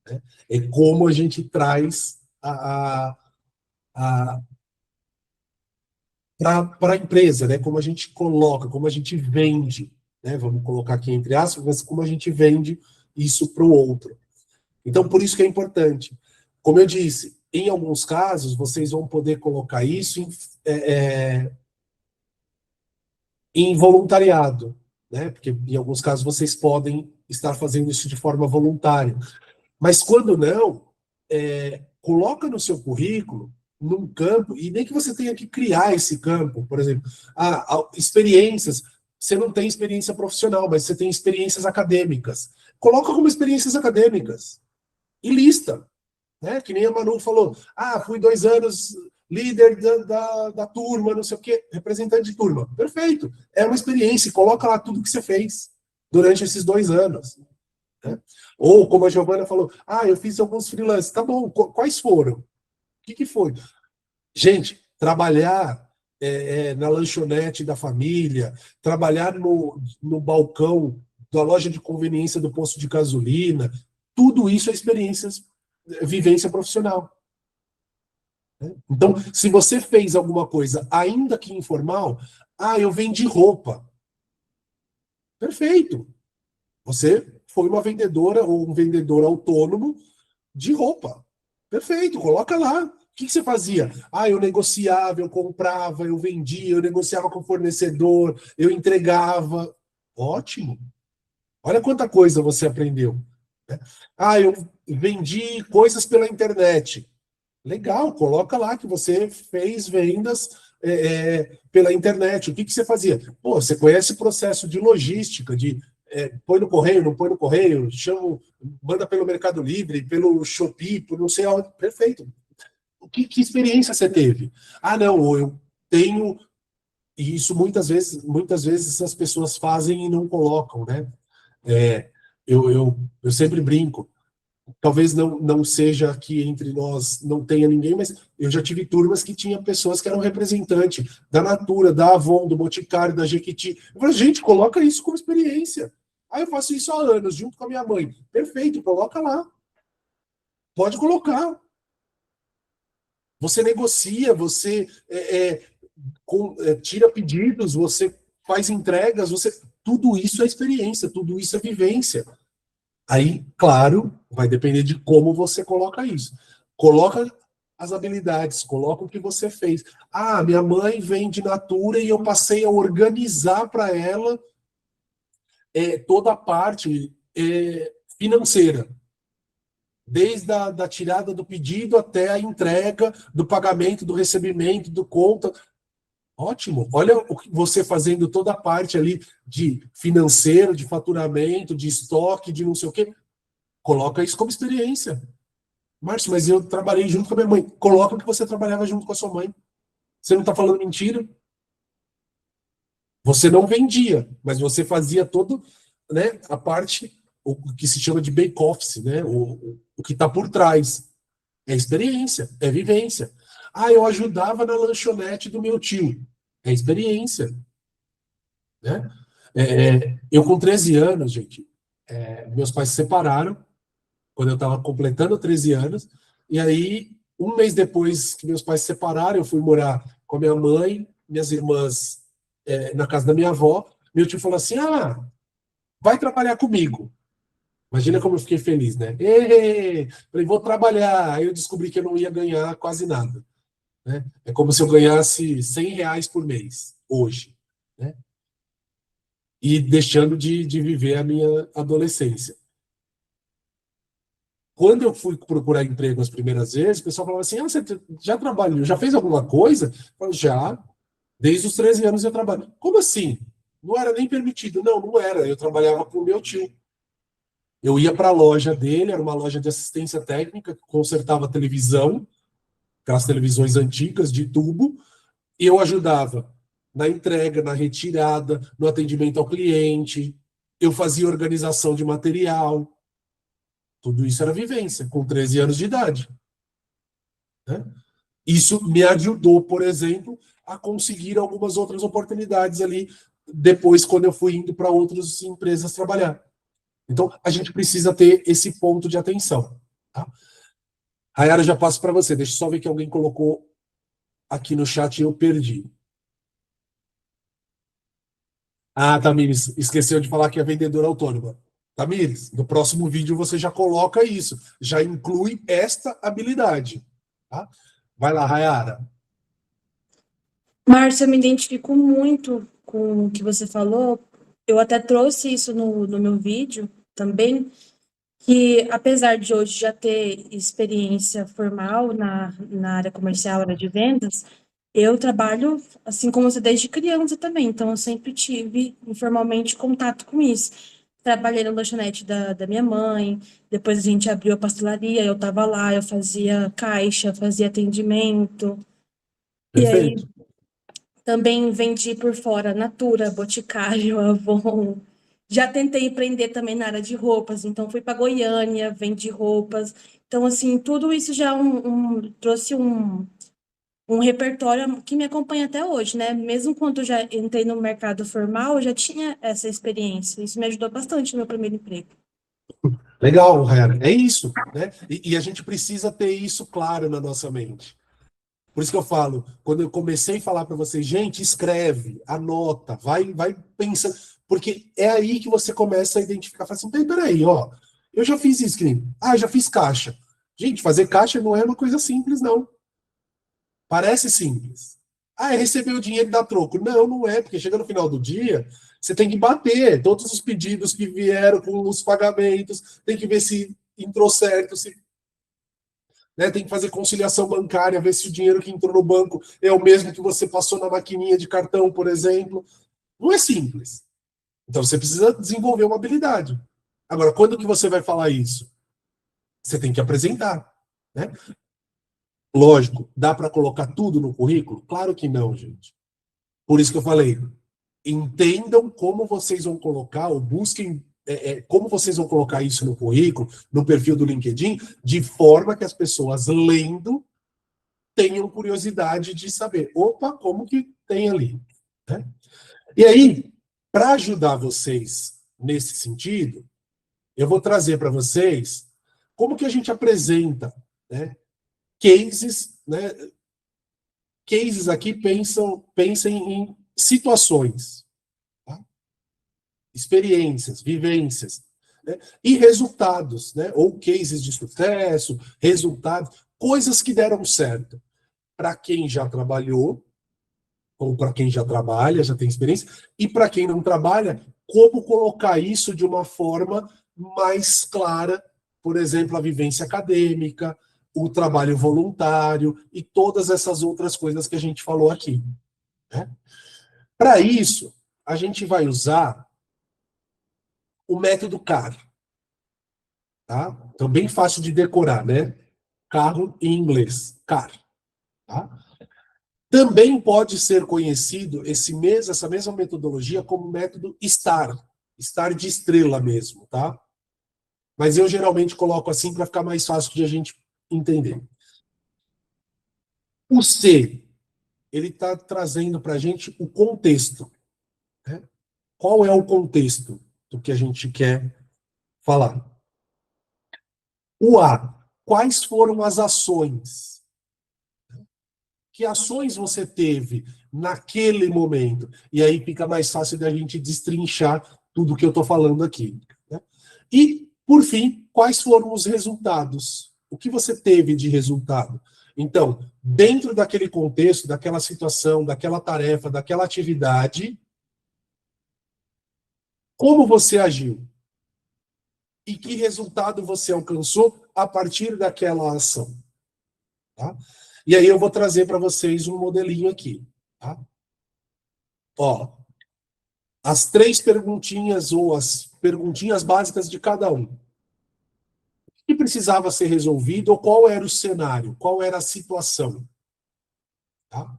Né? É como a gente traz para a empresa, né? Como a gente coloca, como a gente vende, né? Vamos colocar aqui entre aspas, mas como a gente vende isso para o outro. Então, por isso que é importante. Como eu disse, em alguns casos, vocês vão poder colocar isso em voluntariado, né? Porque em alguns casos vocês podem estar fazendo isso de forma voluntária. Mas quando não, coloca no seu currículo, num campo, e nem que você tenha que criar esse campo, por exemplo, experiências. Você não tem experiência profissional, mas você tem experiências acadêmicas. Coloca como experiências acadêmicas e lista, né? Que nem a Manu falou, fui 2 anos líder da turma, não sei o quê, representante de turma. Perfeito, é uma experiência, coloca lá tudo que você fez durante esses 2 anos. Né? Ou, como a Giovana falou, eu fiz alguns freelances. Tá bom, quais foram? O que foi? Gente, trabalhar na lanchonete da família, trabalhar no balcão da loja de conveniência do posto de gasolina, tudo isso é vivência profissional. Né? Então, se você fez alguma coisa, ainda que informal, eu vendi roupa. Perfeito. Você foi uma vendedora ou um vendedor autônomo de roupa. Perfeito, coloca lá. O que você fazia? Eu negociava, eu comprava, eu vendia, eu negociava com o fornecedor, eu entregava. Ótimo. Olha quanta coisa você aprendeu. Né? Eu vendi coisas pela internet. Legal, coloca lá que você fez vendas pela internet. O que você fazia? Pô, você conhece o processo de logística, de põe no correio, não põe no correio, manda pelo Mercado Livre, pelo Shopee, por não sei aonde. Perfeito. Que experiência você teve? Ah, não, eu tenho... E isso muitas vezes as pessoas fazem e não colocam, né? Eu sempre brinco. Talvez não seja aqui entre nós, não tenha ninguém, mas eu já tive turmas que tinha pessoas que eram representante da Natura, da Avon, do Boticário, da Jequiti. Eu falei, gente, coloca isso como experiência. Aí eu faço isso há anos, junto com a minha mãe. Perfeito, coloca lá. Pode colocar. Você negocia, você tira pedidos, você faz entregas, tudo isso é experiência, tudo isso é vivência. Aí, claro, vai depender de como você coloca isso. Coloca as habilidades, coloca o que você fez. Ah, minha mãe vem de Natura e eu passei a organizar para ela toda a parte financeira. Desde da tirada do pedido até a entrega, do pagamento, do recebimento, do conta. Ótimo. Olha você fazendo toda a parte ali de financeiro, de faturamento, de estoque, de não sei o quê. Coloca isso como experiência. Márcio, mas eu trabalhei junto com a minha mãe. Coloca que você trabalhava junto com a sua mãe. Você não está falando mentira? Você não vendia, mas você fazia todo, né, a parte, o que se chama de back-office, né, o que está por trás. É experiência, é vivência. Ah, eu ajudava na lanchonete do meu tio. É experiência. Né? Eu com 13 anos, gente, meus pais se separaram, quando eu estava completando 13 anos, e aí, um mês depois que meus pais se separaram, eu fui morar com a minha mãe, minhas irmãs na casa da minha avó. Meu tio falou assim, vai trabalhar comigo. Imagina como eu fiquei feliz, né? Falei, vou trabalhar. Aí eu descobri que eu não ia ganhar quase nada. Né? É como se eu ganhasse R$ 100 por mês, hoje. Né? E deixando de viver a minha adolescência. Quando eu fui procurar emprego as primeiras vezes, o pessoal falava assim, você já trabalhou, já fez alguma coisa? Eu falei, já, desde os 13 anos eu trabalho. Como assim? Não era nem permitido. Não era. Eu trabalhava com o meu tio. Eu ia para a loja dele, era uma loja de assistência técnica, que consertava televisão, aquelas televisões antigas de tubo, e eu ajudava na entrega, na retirada, no atendimento ao cliente, eu fazia organização de material. Tudo isso era vivência, com 13 anos de idade. Né? Isso me ajudou, por exemplo, a conseguir algumas outras oportunidades ali, depois, quando eu fui indo para outras empresas trabalhar. Então, a gente precisa ter esse ponto de atenção. Tá? Rayara, já passo para você. Deixa eu só ver que alguém colocou aqui no chat e eu perdi. Tamires, esqueceu de falar que é vendedora autônoma. Tamires, no próximo vídeo você já coloca isso. Já inclui esta habilidade. Tá? Vai lá, Rayara. Márcia, eu me identifico muito com o que você falou. Eu até trouxe isso no meu vídeo também, que apesar de hoje já ter experiência formal na área comercial, área de vendas, eu trabalho, assim como você, desde criança também. Então, eu sempre tive, informalmente, contato com isso. Trabalhei na lanchonete da minha mãe, depois a gente abriu a pastelaria, eu estava lá, eu fazia caixa, fazia atendimento. Perfeito. E aí, também vendi por fora Natura, Boticário, Avon. Já tentei empreender também na área de roupas, então fui para Goiânia, vendi roupas. Então, assim, tudo isso já trouxe um repertório que me acompanha até hoje, né? Mesmo quando eu já entrei no mercado formal, eu já tinha essa experiência. Isso me ajudou bastante no meu primeiro emprego. Legal, Rayara. É isso. Né? E a gente precisa ter isso claro na nossa mente. Por isso que eu falo, quando eu comecei a falar para vocês, gente, escreve, anota, vai pensando, porque é aí que você começa a identificar, fala assim, peraí, ó, eu já fiz isso, já fiz caixa. Gente, fazer caixa não é uma coisa simples, não. Parece simples. É receber o dinheiro e dar troco. Não é, porque chega no final do dia, você tem que bater todos os pedidos que vieram com os pagamentos, tem que ver se entrou certo, se... né? Tem que fazer conciliação bancária, ver se o dinheiro que entrou no banco é o mesmo que você passou na maquininha de cartão, por exemplo. Não é simples. Então você precisa desenvolver uma habilidade. Agora, quando que você vai falar isso? Você tem que apresentar, né? Lógico, dá para colocar tudo no currículo? Claro que não, gente. Por isso que eu falei, entendam como vocês vão colocar, ou busquem como vocês vão colocar isso no currículo, no perfil do LinkedIn, de forma que as pessoas lendo tenham curiosidade de saber, opa, como que tem ali, né? E aí, para ajudar vocês nesse sentido, eu vou trazer para vocês como que a gente apresenta, né, cases, né? Cases aqui pensem em situações, tá? Experiências, vivências, né? E resultados, né? Ou cases de sucesso, resultados, coisas que deram certo para quem já trabalhou, ou para quem já trabalha, já tem experiência, e para quem não trabalha, como colocar isso de uma forma mais clara, por exemplo, a vivência acadêmica, o trabalho voluntário e todas essas outras coisas que a gente falou aqui, né? Para isso, a gente vai usar o método CAR, tá? Então, bem fácil de decorar, né? Carro em inglês, CAR, tá? Também pode ser conhecido essa mesma metodologia como método STAR de estrela mesmo, tá? Mas eu geralmente coloco assim para ficar mais fácil de a gente entender. O C, ele está trazendo para a gente o contexto, né? Qual é o contexto do que a gente quer falar? O A, quais foram as ações? Que ações você teve naquele momento? E aí fica mais fácil da gente destrinchar tudo que eu estou falando aqui, né? E, por fim, quais foram os resultados? O que você teve de resultado? Então, dentro daquele contexto, daquela situação, daquela tarefa, daquela atividade, como você agiu? E que resultado você alcançou a partir daquela ação? Tá? E aí eu vou trazer para vocês um modelinho aqui. Tá? Ó, as 3 perguntinhas ou as perguntinhas básicas de cada um. O que precisava ser resolvido ou qual era o cenário, qual era a situação? Tá?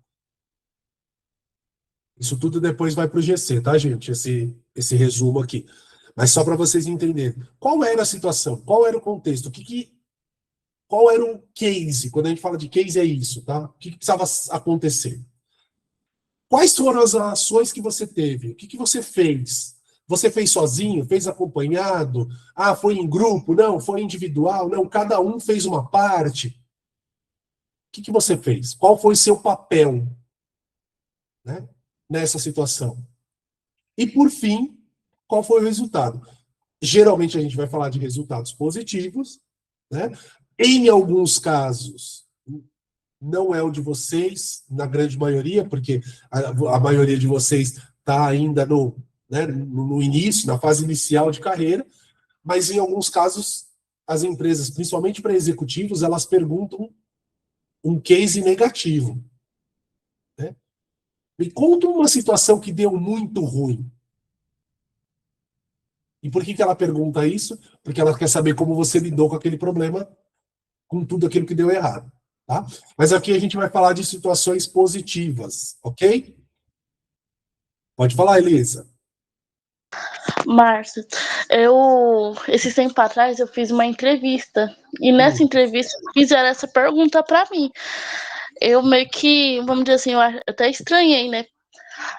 Isso tudo depois vai para o GC, tá, gente? Esse resumo aqui. Mas só para vocês entenderem. Qual era a situação? Qual era o contexto? Qual era o case? Quando a gente fala de case, é isso, tá? O que precisava acontecer? Quais foram as ações que você teve? O que você fez? Você fez sozinho? Fez acompanhado? Ah, foi em grupo? Não, foi individual? Não, cada um fez uma parte. O que você fez? Qual foi seu papel, né, nessa situação? E, por fim, qual foi o resultado? Geralmente a gente vai falar de resultados positivos, né? Em alguns casos, não é o de vocês, na grande maioria, porque a maioria de vocês está ainda né, no início, na fase inicial de carreira, mas em alguns casos, as empresas, principalmente para executivos, elas perguntam um case negativo, né? Me conta uma situação que deu muito ruim. E por que ela pergunta isso? Porque ela quer saber como você lidou com aquele problema, com tudo aquilo que deu errado. Tá? Mas aqui a gente vai falar de situações positivas, ok? Pode falar, Elisa. Márcio, esse tempo atrás, eu fiz uma entrevista. E nessa entrevista, fizeram essa pergunta para mim. Eu meio que, vamos dizer assim, eu até estranhei, né?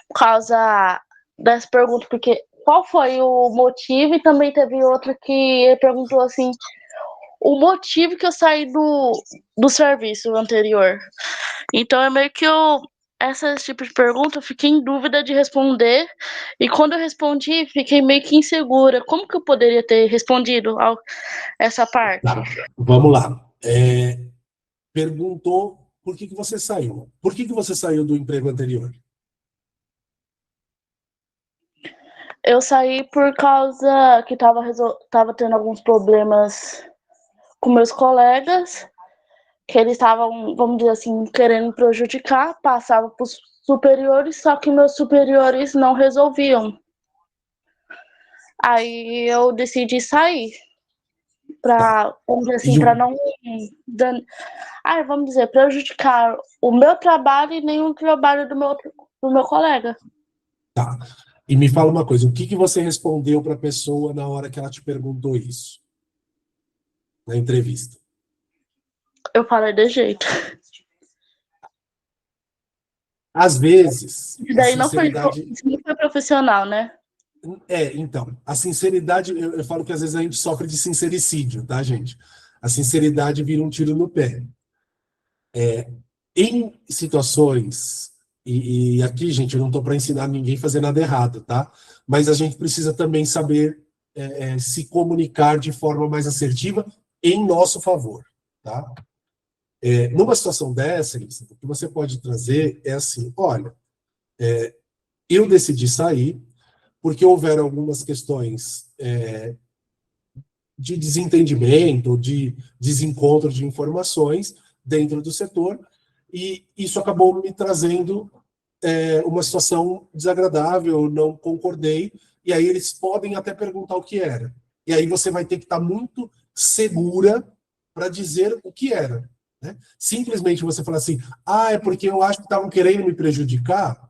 Por causa dessa pergunta, porque qual foi o motivo? E também teve outra que perguntou assim, o motivo que eu saí do serviço anterior. Então é meio que esse tipo de pergunta eu fiquei em dúvida de responder, e quando eu respondi, fiquei meio que insegura. Como que eu poderia ter respondido essa parte? Tá, vamos lá. Perguntou por que você saiu. Por que você saiu do emprego anterior? Eu saí por causa que tava tendo alguns problemas com meus colegas, que eles estavam, vamos dizer assim, querendo prejudicar, passava para os superiores, só que meus superiores não resolviam. Aí eu decidi sair para, vamos dizer assim, para não vamos dizer, prejudicar o meu trabalho e nem o trabalho do meu colega. Tá. E me fala uma coisa, o que você respondeu para a pessoa na hora que ela te perguntou isso? Na entrevista. Eu falei de jeito. Às vezes, E a daí não foi sinceridade... profissional, né? Então, a sinceridade, eu falo que às vezes a gente sofre de sincericídio, tá, gente? A sinceridade vira um tiro no pé. Em situações, e aqui, gente, eu não estou para ensinar ninguém a fazer nada errado, tá? Mas a gente precisa também saber se comunicar de forma mais assertiva em nosso favor, tá? Numa situação dessa, o que você pode trazer é assim, olha, eu decidi sair porque houveram algumas questões de desentendimento, de desencontro de informações dentro do setor, e isso acabou me trazendo uma situação desagradável, não concordei, e aí eles podem até perguntar o que era. E aí você vai ter que estar muito segura para dizer o que era. Né? Simplesmente você falar assim, é porque eu acho que estavam querendo me prejudicar,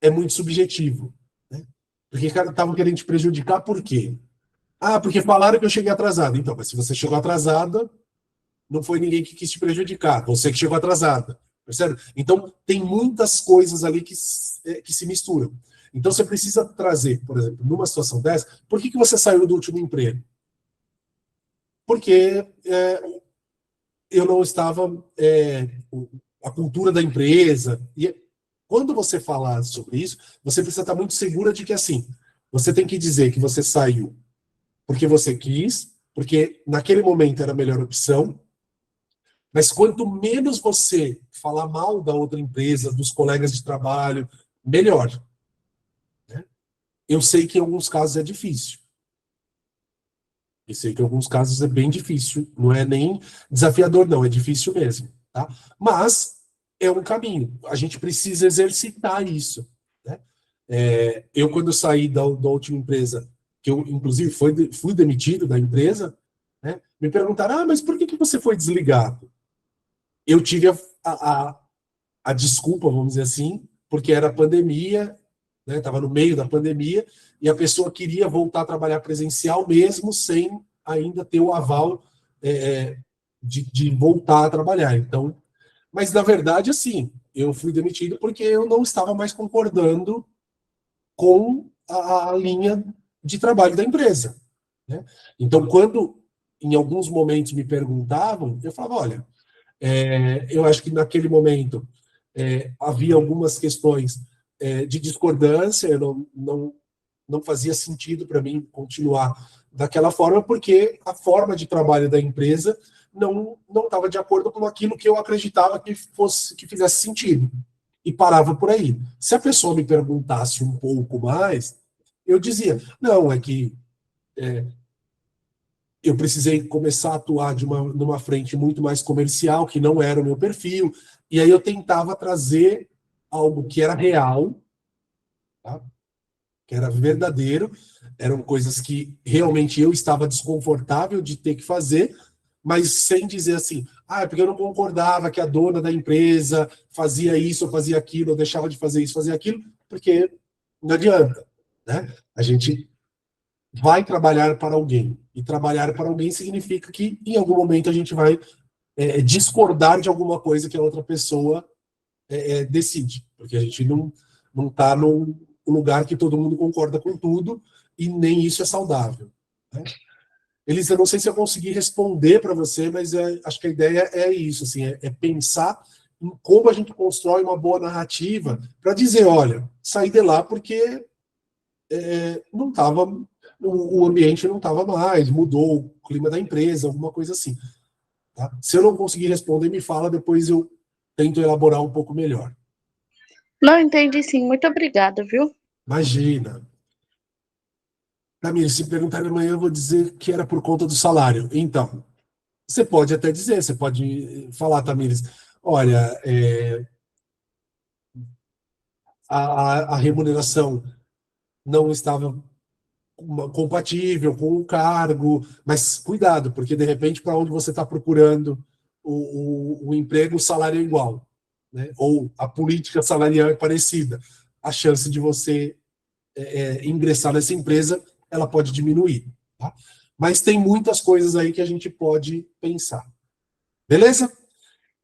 é muito subjetivo. Né? Porque estavam querendo te prejudicar por quê? Porque falaram que eu cheguei atrasado. Então, mas se você chegou atrasada, não foi ninguém que quis te prejudicar, você que chegou atrasada. Percebe? Então, tem muitas coisas ali que se misturam. Então, você precisa trazer, por exemplo, numa situação dessa, por que você saiu do último emprego? Porque eu não estava... a cultura da empresa... E quando você falar sobre isso, você precisa estar muito segura de que, assim, você tem que dizer que você saiu porque você quis, porque naquele momento era a melhor opção, mas quanto menos você falar mal da outra empresa, dos colegas de trabalho, melhor. Né? Eu sei que em alguns casos é difícil. Eu sei que em alguns casos é bem difícil. Não é nem desafiador, não. É difícil mesmo. Tá? Mas é um caminho. A gente precisa exercitar isso. Né? Eu, quando saí da última empresa, que eu, inclusive, fui demitido da empresa, né? Me perguntaram, mas por que você foi desligado? Eu tive a desculpa, vamos dizer assim, porque era pandemia, né? Estava no meio da pandemia, e a pessoa queria voltar a trabalhar presencial mesmo sem ainda ter o aval de voltar a trabalhar. Então, mas, na verdade, assim, eu fui demitido porque eu não estava mais concordando com a linha de trabalho da empresa. Né? Então, quando em alguns momentos me perguntavam, eu falava, olha, eu acho que naquele momento havia algumas questões de discordância, não fazia sentido para mim continuar daquela forma, porque a forma de trabalho da empresa não estava de acordo com aquilo que eu acreditava que fizesse sentido. E parava por aí. Se a pessoa me perguntasse um pouco mais, eu dizia, não, é que eu precisei começar a atuar numa frente muito mais comercial, que não era o meu perfil, e aí eu tentava trazer algo que era real, tá? Que era verdadeiro, eram coisas que realmente eu estava desconfortável de ter que fazer, mas sem dizer assim, é porque eu não concordava que a dona da empresa fazia isso, ou fazia aquilo, ou deixava de fazer isso, fazia aquilo, porque não adianta, né? A gente vai trabalhar para alguém, e trabalhar para alguém significa que em algum momento a gente vai discordar de alguma coisa que a outra pessoa decide, porque a gente não está num lugar que todo mundo concorda com tudo, e nem isso é saudável. Né? Elisa, não sei se eu consegui responder para você, mas acho que a ideia é isso, assim, é pensar em como a gente constrói uma boa narrativa para dizer, olha, saí de lá porque não estava, o ambiente não estava mais, mudou o clima da empresa, alguma coisa assim. Tá? Se eu não conseguir responder, me fala, depois eu tento elaborar um pouco melhor. Não, entendi sim. Muito obrigada, viu? Imagina. Camila, se perguntar amanhã, eu vou dizer que era por conta do salário. Então, Você pode até dizer, você pode falar, Tamires, olha, a remuneração não estava compatível com o cargo, mas cuidado, porque de repente para onde você está procurando o emprego, o salário é igual, né? Ou a política salarial é parecida. A chance de você ingressar nessa empresa, ela pode diminuir. Tá? Mas tem muitas coisas aí que a gente pode pensar. Beleza?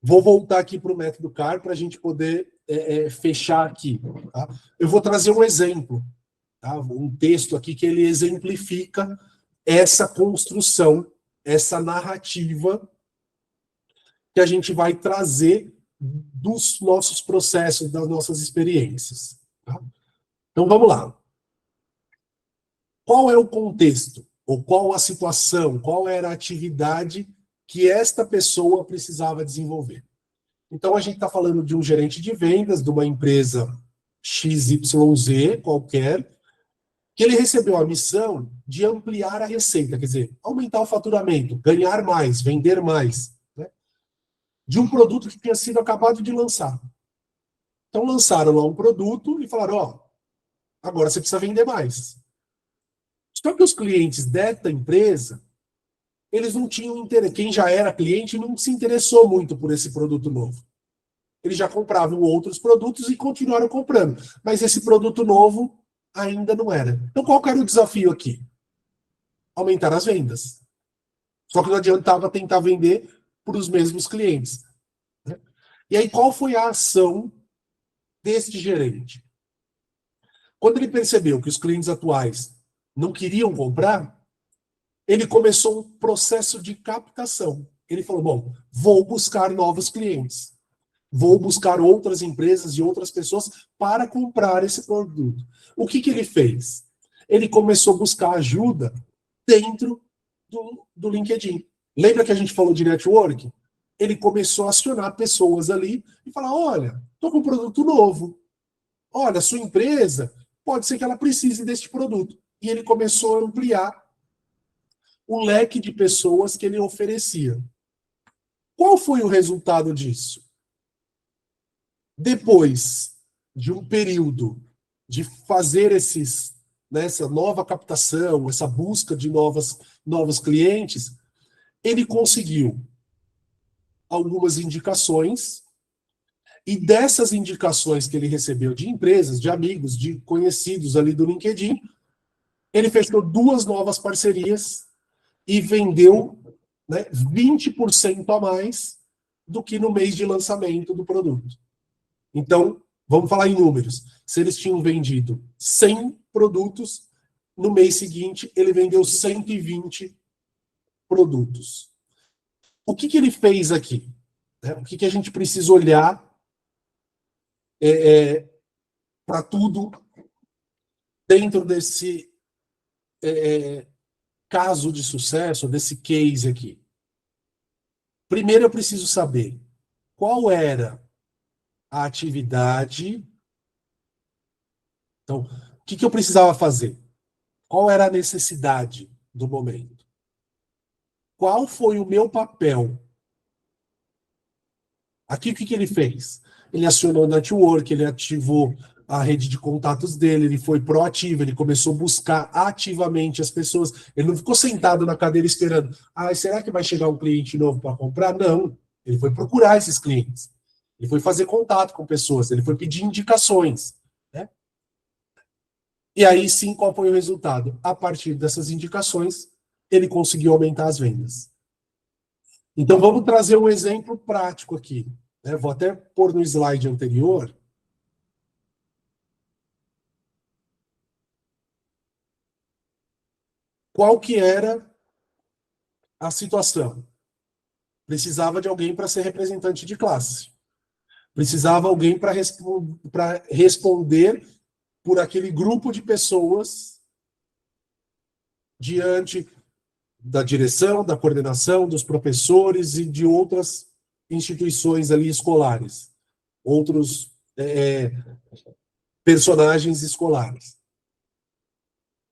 Vou voltar aqui para o método CAR para a gente poder fechar aqui. Tá? Eu vou trazer um exemplo, tá? Um texto aqui que ele exemplifica essa construção, essa narrativa que a gente vai trazer dos nossos processos, das nossas experiências. Tá? Então, vamos lá. Qual é o contexto? Ou qual a situação? Qual era a atividade que esta pessoa precisava desenvolver? Então, a gente está falando de um gerente de vendas de uma empresa XYZ qualquer, que ele recebeu a missão de ampliar a receita, quer dizer, aumentar o faturamento, ganhar mais, vender mais, né? De um produto que tinha sido acabado de lançar. Então, lançaram lá um produto e falaram, ó, agora você precisa vender mais. Só que os clientes desta empresa, eles não tinham interesse. Quem já era cliente não se interessou muito por esse produto novo. Eles já compravam outros produtos e continuaram comprando. Mas esse produto novo ainda não era. Então, qual que era o desafio aqui? Aumentar as vendas. Só que não adiantava tentar vender para os mesmos clientes. Né? E aí, qual foi a ação deste gerente? Quando ele percebeu que os clientes atuais não queriam comprar, ele começou um processo de captação. Ele falou, bom, vou buscar novos clientes. Vou buscar outras empresas e outras pessoas para comprar esse produto. O que ele fez? Ele começou a buscar ajuda dentro do LinkedIn. Lembra que a gente falou de network? Ele começou a acionar pessoas ali e falar, olha, estou com um produto novo. Olha, sua empresa, pode ser que ela precise deste produto. E ele começou a ampliar o leque de pessoas que ele oferecia. Qual foi o resultado disso? Depois de um período de fazer essa nova captação, essa busca de novos clientes, ele conseguiu algumas indicações, e dessas indicações que ele recebeu de empresas, de amigos, de conhecidos ali do LinkedIn, ele fechou 2 novas parcerias e vendeu, né, 20% a mais do que no mês de lançamento do produto. Então, vamos falar em números. Se eles tinham vendido 100 produtos, no mês seguinte ele vendeu 120 produtos. O que ele fez aqui? O que a gente precisa olhar para tudo dentro desse caso de sucesso, desse case aqui? Primeiro eu preciso saber qual era a atividade. Então, o que eu precisava fazer? Qual era a necessidade do momento? Qual foi o meu papel? Aqui, o que ele fez? Ele acionou o network, ele ativou a rede de contatos dele, ele foi proativo, ele começou a buscar ativamente as pessoas. Ele não ficou sentado na cadeira esperando. Será que vai chegar um cliente novo para comprar? Não. Ele foi procurar esses clientes. Ele foi fazer contato com pessoas, ele foi pedir indicações. Né? E aí sim, qual foi o resultado? A partir dessas indicações, ele conseguiu aumentar as vendas. Então vamos trazer um exemplo prático aqui. Né? Vou até pôr no slide anterior. Qual que era a situação? Precisava de alguém para ser representante de classe. Precisava alguém para responder por aquele grupo de pessoas diante da direção, da coordenação, dos professores e de outras instituições ali escolares, outros personagens escolares.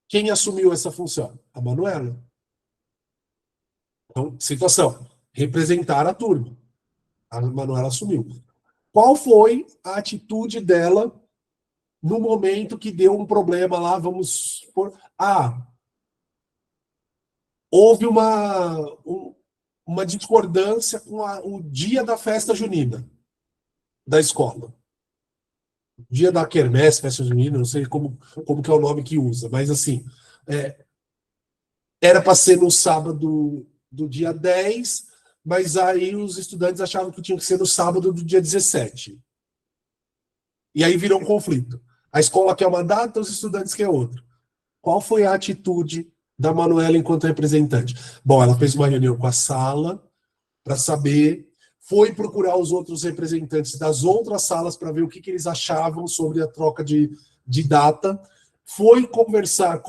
Quem assumiu essa função? A Manuela. Então, situação. representar a turma. A Manuela assumiu. Qual foi a atitude dela no momento que deu um problema lá? Vamos supor. Houve uma discordância com o dia da festa junina da escola. Dia da quermesse, festa junina, não sei como que é o nome que usa, mas assim, era para ser no sábado do dia 10, mas aí os estudantes achavam que tinha que ser no sábado do dia 17. E aí virou um conflito. A escola quer uma data, os estudantes querem outra. Qual foi a atitude da Manuela enquanto representante? Bom, ela fez uma reunião com a sala para saber, foi procurar os outros representantes das outras salas para ver o que eles achavam sobre a troca de data, foi conversar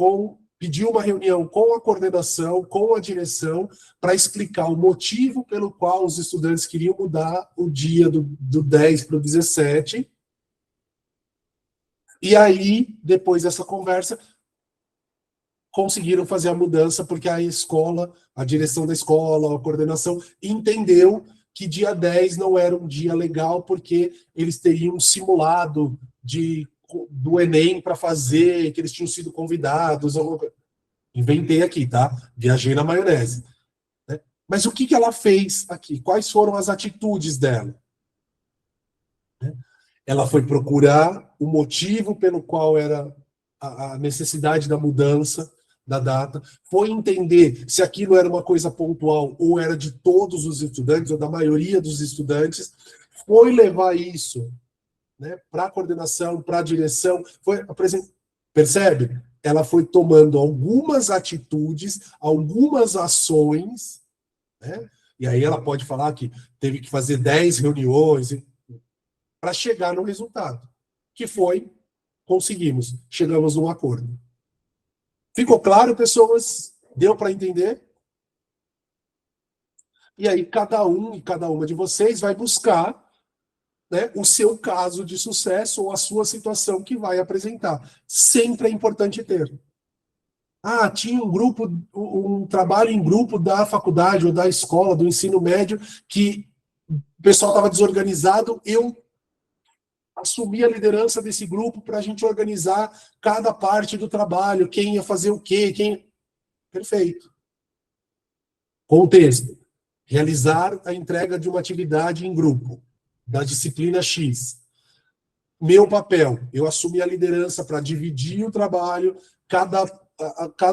pediu uma reunião com a coordenação, com a direção, para explicar o motivo pelo qual os estudantes queriam mudar o dia do 10 para o 17. E aí, depois dessa conversa, conseguiram fazer a mudança, porque a escola, a direção da escola, a coordenação, entendeu que dia 10 não era um dia legal, porque eles teriam um simulado do Enem para fazer, que eles tinham sido convidados. Inventei aqui, tá? Viajei na maionese. Né? Mas o que ela fez aqui? Quais foram as atitudes dela? Ela foi procurar o motivo pelo qual era a necessidade da mudança da data, foi entender se aquilo era uma coisa pontual ou era de todos os estudantes, ou da maioria dos estudantes, foi levar isso, né, para a coordenação, para a direção, foi apresentar. Percebe? Ela foi tomando algumas atitudes, algumas ações, né, e aí ela pode falar que teve que fazer 10 reuniões para chegar no resultado, que foi, conseguimos, chegamos num acordo. Ficou claro, pessoas? Deu para entender? E aí cada um e cada uma de vocês vai buscar, né, o seu caso de sucesso ou a sua situação que vai apresentar. Sempre é importante ter. Tinha um trabalho em grupo da faculdade ou da escola, do ensino médio, que o pessoal estava desorganizado, eu assumi a liderança desse grupo para a gente organizar cada parte do trabalho, quem ia fazer o quê, Perfeito. Contexto. Realizar a entrega de uma atividade em grupo, da disciplina X. Meu papel, eu assumi a liderança para dividir o trabalho,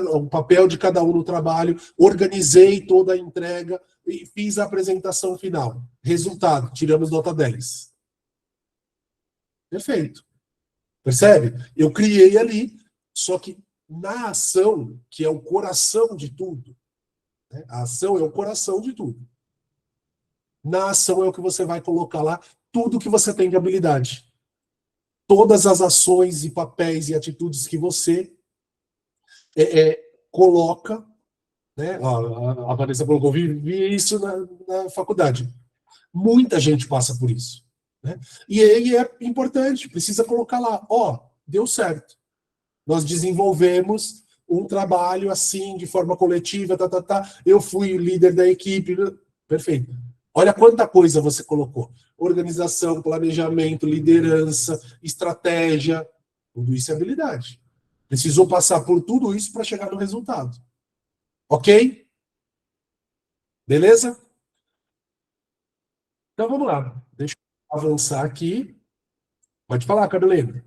o papel de cada um no trabalho, organizei toda a entrega e fiz a apresentação final. Resultado, tiramos nota 10. Perfeito. Percebe? Eu criei ali, só que na ação, que é o coração de tudo, né? A ação é o coração de tudo. Na ação é o que você vai colocar lá, tudo que você tem de habilidade. Todas as ações e papéis e atitudes que você coloca, né? A Vanessa colocou, vi isso na faculdade. Muita gente passa por isso. Né? E aí é importante, precisa colocar lá, deu certo. Nós desenvolvemos um trabalho assim, de forma coletiva, eu fui o líder da equipe, perfeito. Olha quanta coisa você colocou. Organização, planejamento, liderança, estratégia, tudo isso é habilidade. Precisou passar por tudo isso para chegar no resultado. Ok? Beleza? Então vamos lá. Deixa eu avançar aqui. Pode falar, Carolina.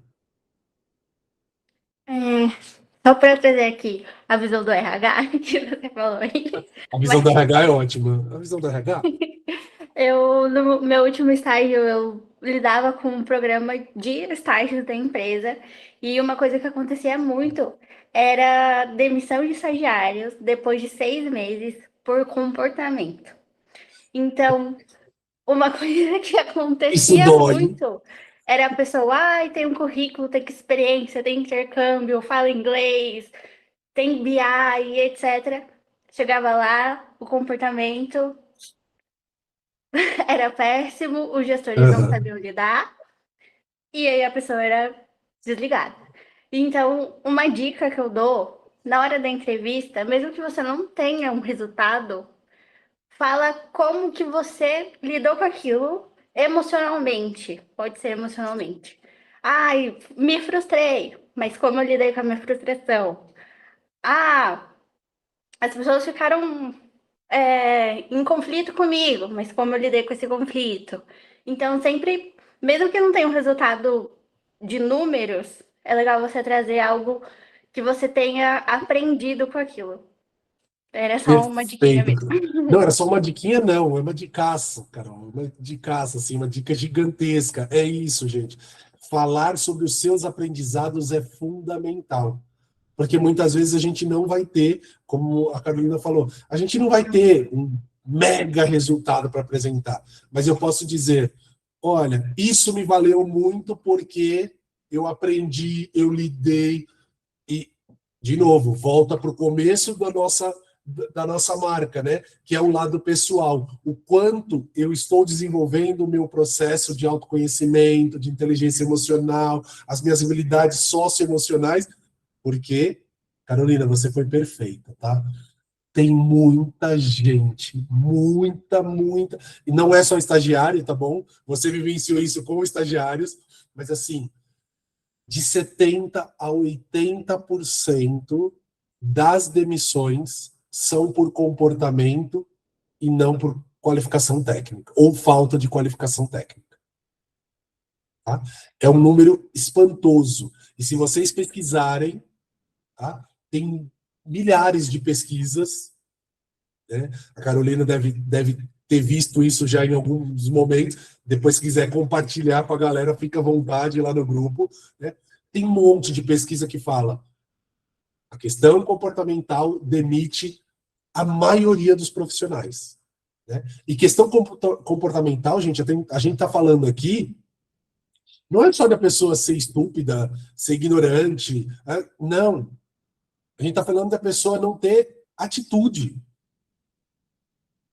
Só para trazer aqui a visão do RH que você falou aí. A visão do RH é ótima. A visão do RH? No meu último estágio, eu lidava com um programa de estágios da empresa e uma coisa que acontecia muito era demissão de estagiários depois de 6 meses por comportamento. Então, uma coisa que acontecia muito era a pessoa, tem um currículo, tem experiência, tem intercâmbio, fala inglês, tem BI, etc. Chegava lá, o comportamento era péssimo, os gestores não sabiam lidar, e aí a pessoa era desligada. Então, uma dica que eu dou, na hora da entrevista, mesmo que você não tenha um resultado, Fala como que você lidou com aquilo emocionalmente. Pode ser emocionalmente. Ai, me frustrei, mas como eu lidei com a minha frustração? Ah, as pessoas ficaram em conflito comigo, mas como eu lidei com esse conflito? Então, sempre, mesmo que não tenha um resultado de números, é legal você trazer algo que você tenha aprendido com aquilo. Era só uma diquinha Perfeito. mesmo. Não, era só uma diquinha, não. É uma dicaça, Carol. Uma dicaça, assim, uma dica gigantesca. É isso, gente. Falar sobre os seus aprendizados é fundamental. Porque muitas vezes a gente não vai ter, como a Carolina falou, a gente não vai ter um mega resultado para apresentar. Mas eu posso dizer, olha, isso me valeu muito porque eu aprendi, eu lidei, e, de novo, volta para o começo da nossa marca, né? Que é o lado pessoal. O quanto eu estou desenvolvendo o meu processo de autoconhecimento, de inteligência emocional, as minhas habilidades socioemocionais, porque, Carolina, você foi perfeita, tá? Tem muita gente, muita, e não é só estagiário, tá bom? Você vivenciou isso com estagiários, mas assim, de 70 a 80% das demissões são por comportamento e não por qualificação técnica, ou falta de qualificação técnica. Tá? É um número espantoso. E se vocês pesquisarem, tá? Tem milhares de pesquisas, né? A Carolina deve ter visto isso já em alguns momentos. Depois, se quiser compartilhar com a galera, fica à vontade lá no grupo. Né? Tem um monte de pesquisa que fala a questão comportamental demite a maioria dos profissionais. Né? E questão comportamental, gente, a gente está falando aqui, não é só da pessoa ser estúpida, ser ignorante, né? Não. A gente está falando da pessoa não ter atitude.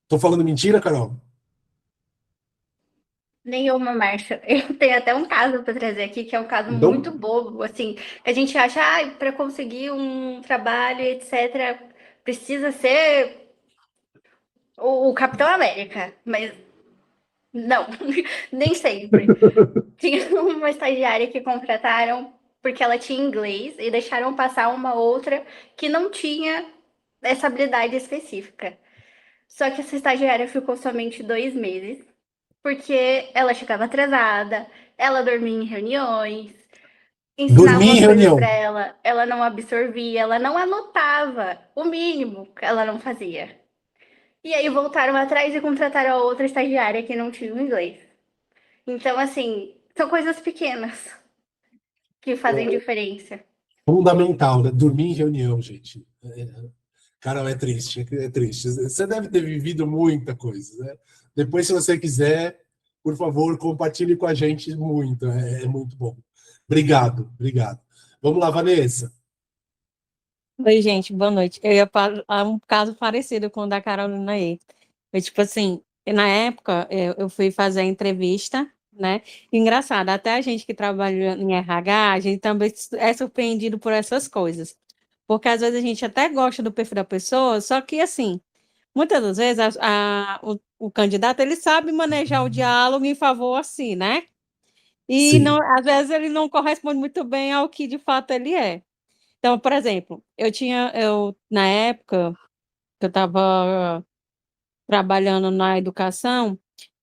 Estou falando mentira, Carol? Nenhuma, Márcia. Eu tenho até um caso para trazer aqui, que é um caso muito Então, bobo, assim, que a gente acha, para conseguir um trabalho, etc., precisa ser o Capitão América, mas não, nem sempre. Tinha uma estagiária que contrataram porque ela tinha inglês e deixaram passar uma outra que não tinha essa habilidade específica. Só que essa estagiária ficou somente 2 meses, porque ela chegava atrasada, ela dormia em reuniões, ensinavam dormir em as coisas para reunião. ela, ela não absorvia, ela não anotava, o mínimo que ela não fazia. E aí voltaram atrás e contrataram a outra estagiária que não tinha o inglês. Então, assim, são coisas pequenas que fazem diferença. Fundamental, né? Dormir em reunião, gente. Carol, é triste, é triste. Você deve ter vivido muita coisa, né? Depois, se você quiser, por favor, compartilhe com a gente muito. É muito bom. Obrigado, obrigado. Vamos lá, Vanessa. Oi, gente, boa noite. Eu ia falar um caso parecido com o da Carolina aí. Foi tipo assim, na época eu fui fazer a entrevista, né? Engraçado, até a gente que trabalha em RH, a gente também é surpreendido por essas coisas. Porque às vezes a gente até gosta do perfil da pessoa, só que assim, muitas das vezes o candidato ele sabe manejar o diálogo em favor assim, né? E não, Sim. às vezes ele não corresponde muito bem ao que de fato ele é. Então, por exemplo, na época que eu estava trabalhando na educação,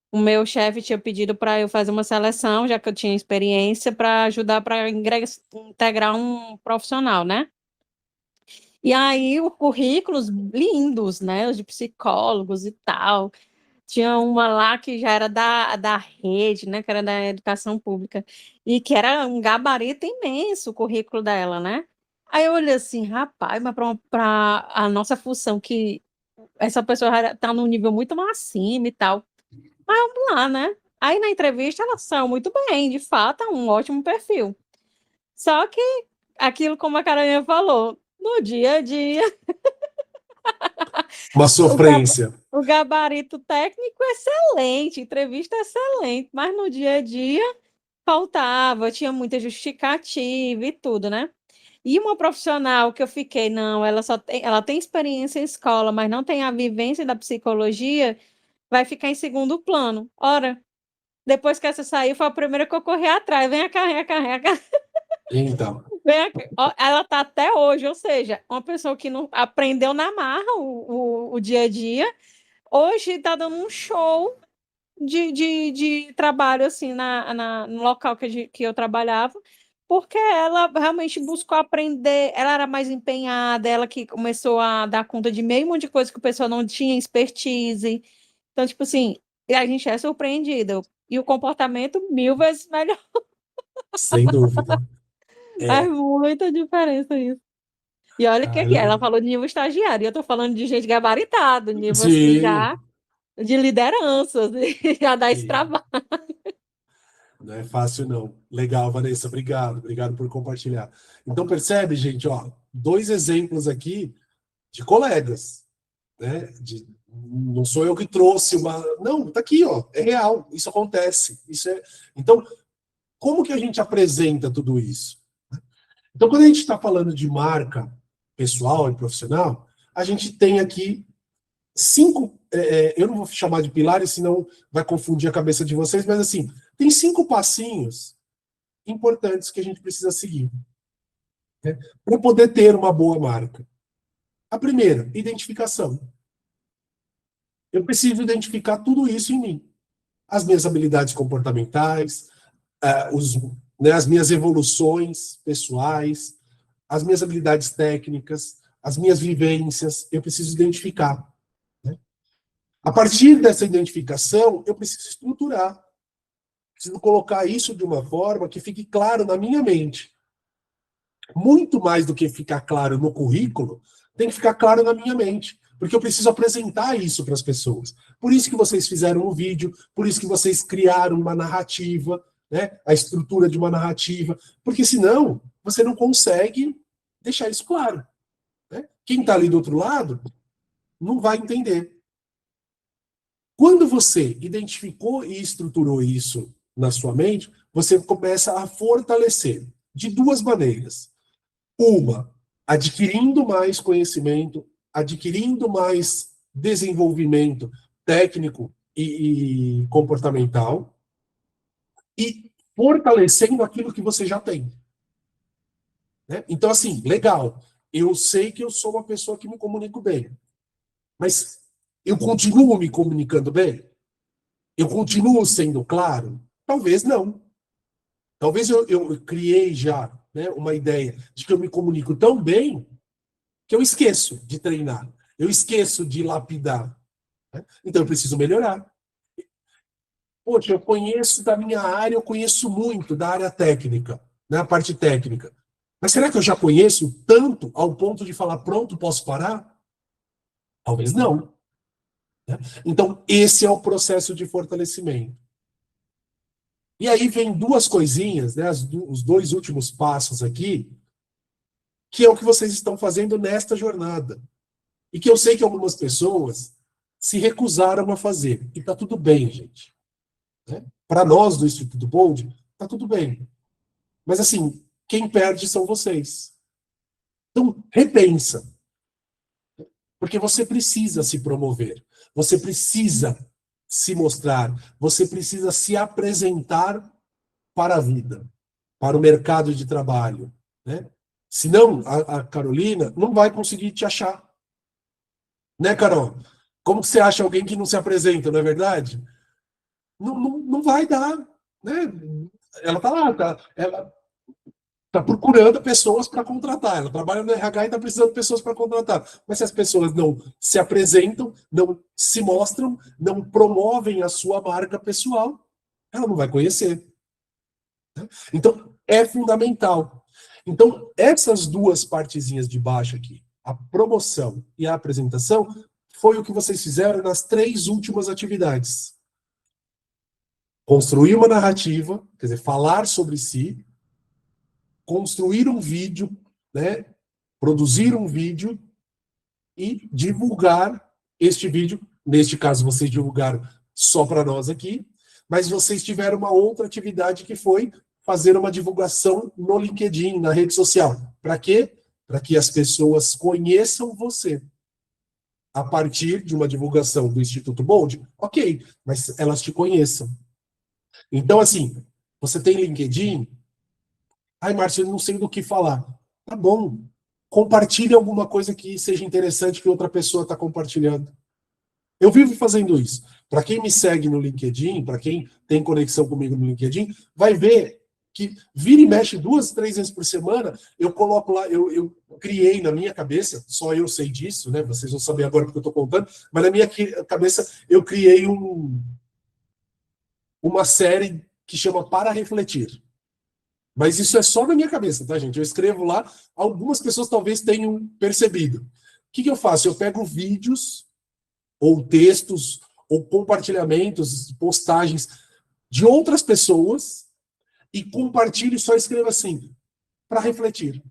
o meu chefe tinha pedido para eu fazer uma seleção, já que eu tinha experiência, para ajudar para integrar um profissional, né? E aí, os currículos lindos, né? Os de psicólogos e tal. Tinha uma lá que já era da rede, né? Que era da educação pública. E que era um gabarito imenso o currículo dela, né? Aí eu olhei assim, rapaz, mas para a nossa função, que essa pessoa está num nível muito mais acima e tal. Mas vamos lá, né? Aí na entrevista ela saiu muito bem, de fato, é um ótimo perfil. Só que aquilo, como a Carolina falou, no dia a dia, Uma o, gab- sofrência. o gabarito técnico excelente, entrevista excelente, mas no dia a dia faltava, tinha muita justificativa e tudo, né? E uma profissional que eu fiquei, não, ela tem experiência em escola, mas não tem a vivência da psicologia, vai ficar em segundo plano. Ora, depois que essa saiu, foi a primeira que eu corri atrás. Vem cá, vem cá, vem cá. Então, Vem cá. Ó, ela está até hoje, ou seja, uma pessoa que não aprendeu na marra o dia a dia, hoje está dando um show de trabalho assim no local que eu trabalhava, porque ela realmente buscou aprender, ela era mais empenhada, ela que começou a dar conta de meio monte de coisa que o pessoal não tinha expertise. Então, tipo assim, a gente é surpreendido. E o comportamento 1000 vezes melhor. sem dúvida. Faz É, muita diferença isso. E olha que aqui, ela falou de nível estagiário, e eu tô falando de gente gabaritada, nível assim sim, já de liderança, já dá esse sim. trabalho. Não é fácil, não. Legal, Vanessa, obrigado. Obrigado por compartilhar. Então, percebe, gente, ó, 2 exemplos aqui de colegas, né? Não sou eu que trouxe uma. Não, tá aqui, ó. É real. Isso acontece. Isso é. Então, como que a gente apresenta tudo isso? Então, quando a gente está falando de marca pessoal e profissional, a gente tem aqui 5. Eu não vou chamar de pilares, senão vai confundir a cabeça de vocês, mas assim, tem 5 passinhos importantes que a gente precisa seguir, né, para poder ter uma boa marca. A primeira, identificação. Eu preciso identificar tudo isso em mim. As minhas habilidades comportamentais, as minhas evoluções pessoais, as minhas habilidades técnicas, as minhas vivências, eu preciso identificar. Né? A partir dessa identificação, eu preciso estruturar. Preciso colocar isso de uma forma que fique claro na minha mente. Muito mais do que ficar claro no currículo, tem que ficar claro na minha mente. Porque eu preciso apresentar isso para as pessoas. Por isso que vocês fizeram um vídeo, por isso que vocês criaram uma narrativa, né? A estrutura de uma narrativa. Porque senão, você não consegue deixar isso claro. Né? Quem está ali do outro lado não vai entender. Quando você identificou e estruturou isso na sua mente, você começa a fortalecer de 2 maneiras. Uma, adquirindo mais conhecimento, adquirindo mais desenvolvimento técnico e comportamental, e fortalecendo aquilo que você já tem. Né? Então, assim, legal, eu sei que eu sou uma pessoa que me comunico bem, mas eu continuo me comunicando bem? Eu continuo sendo claro? Talvez não. Talvez eu criei já, né, uma ideia de que eu me comunico tão bem que eu esqueço de treinar. Eu esqueço de lapidar. Né? Então eu preciso melhorar. Poxa, eu conheço da minha área, eu conheço muito da área técnica, né, a parte técnica. Mas será que eu já conheço tanto ao ponto de falar, pronto, posso parar? Talvez não. Né? Então, esse é o processo de fortalecimento. E aí vem 2 coisinhas, né, os 2 últimos passos aqui, que é o que vocês estão fazendo nesta jornada. E que eu sei que algumas pessoas se recusaram a fazer. E está tudo bem, gente. Né? Para nós do Instituto Bold, está tudo bem. Mas assim, quem perde são vocês. Então, repensa. Porque você precisa se promover. Você precisa se mostrar. Você precisa se apresentar para a vida, para o mercado de trabalho. Né? Senão, a Carolina não vai conseguir te achar. Né, Carol? Como que você acha alguém que não se apresenta, não é verdade? Não vai dar. Né? Ela está lá, ela está procurando pessoas para contratar. Ela trabalha no RH e está precisando de pessoas para contratar. Mas se as pessoas não se apresentam, não se mostram, não promovem a sua marca pessoal, ela não vai conhecer. Então, é fundamental. Então, essas 2 partezinhas de baixo aqui, a promoção e a apresentação, foi o que vocês fizeram nas 3 últimas atividades. Construir uma narrativa, quer dizer, falar sobre si, construir um vídeo, né, produzir um vídeo e divulgar este vídeo. Neste caso, vocês divulgaram só para nós aqui, mas vocês tiveram uma outra atividade que foi fazer uma divulgação no LinkedIn, na rede social. Para quê? Para que as pessoas conheçam você. A partir de uma divulgação do Instituto Bold, ok, mas elas te conheçam. Então, assim, você tem LinkedIn? Ai, Márcio, eu não sei do que falar. Tá bom. Compartilhe alguma coisa que seja interessante que outra pessoa está compartilhando. Eu vivo fazendo isso. Para quem me segue no LinkedIn, para quem tem conexão comigo no LinkedIn, vai ver que vira e mexe 2, 3 vezes por semana, eu coloco lá, eu criei na minha cabeça, só eu sei disso, né? Vocês vão saber agora porque eu estou contando, mas na minha cabeça eu criei uma série que chama Para Refletir. Mas isso é só na minha cabeça, tá, gente? Eu escrevo lá, algumas pessoas talvez tenham percebido. O que eu faço? Eu pego vídeos, ou textos, ou compartilhamentos, postagens de outras pessoas e compartilho e só escrevo assim, para refletir.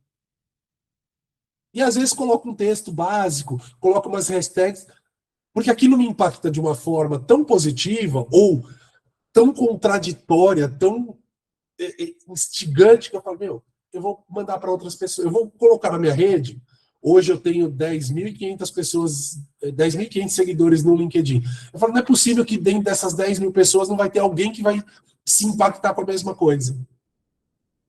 E às vezes coloco um texto básico, coloco umas hashtags, porque aquilo me impacta de uma forma tão positiva ou tão contraditória, tão instigante, que eu falo, meu, eu vou mandar para outras pessoas, eu vou colocar na minha rede. Hoje eu tenho 10.500 pessoas, 10.500 seguidores no LinkedIn. Eu falo, não é possível que dentro dessas 10.000 pessoas não vai ter alguém que vai se impactar com a mesma coisa,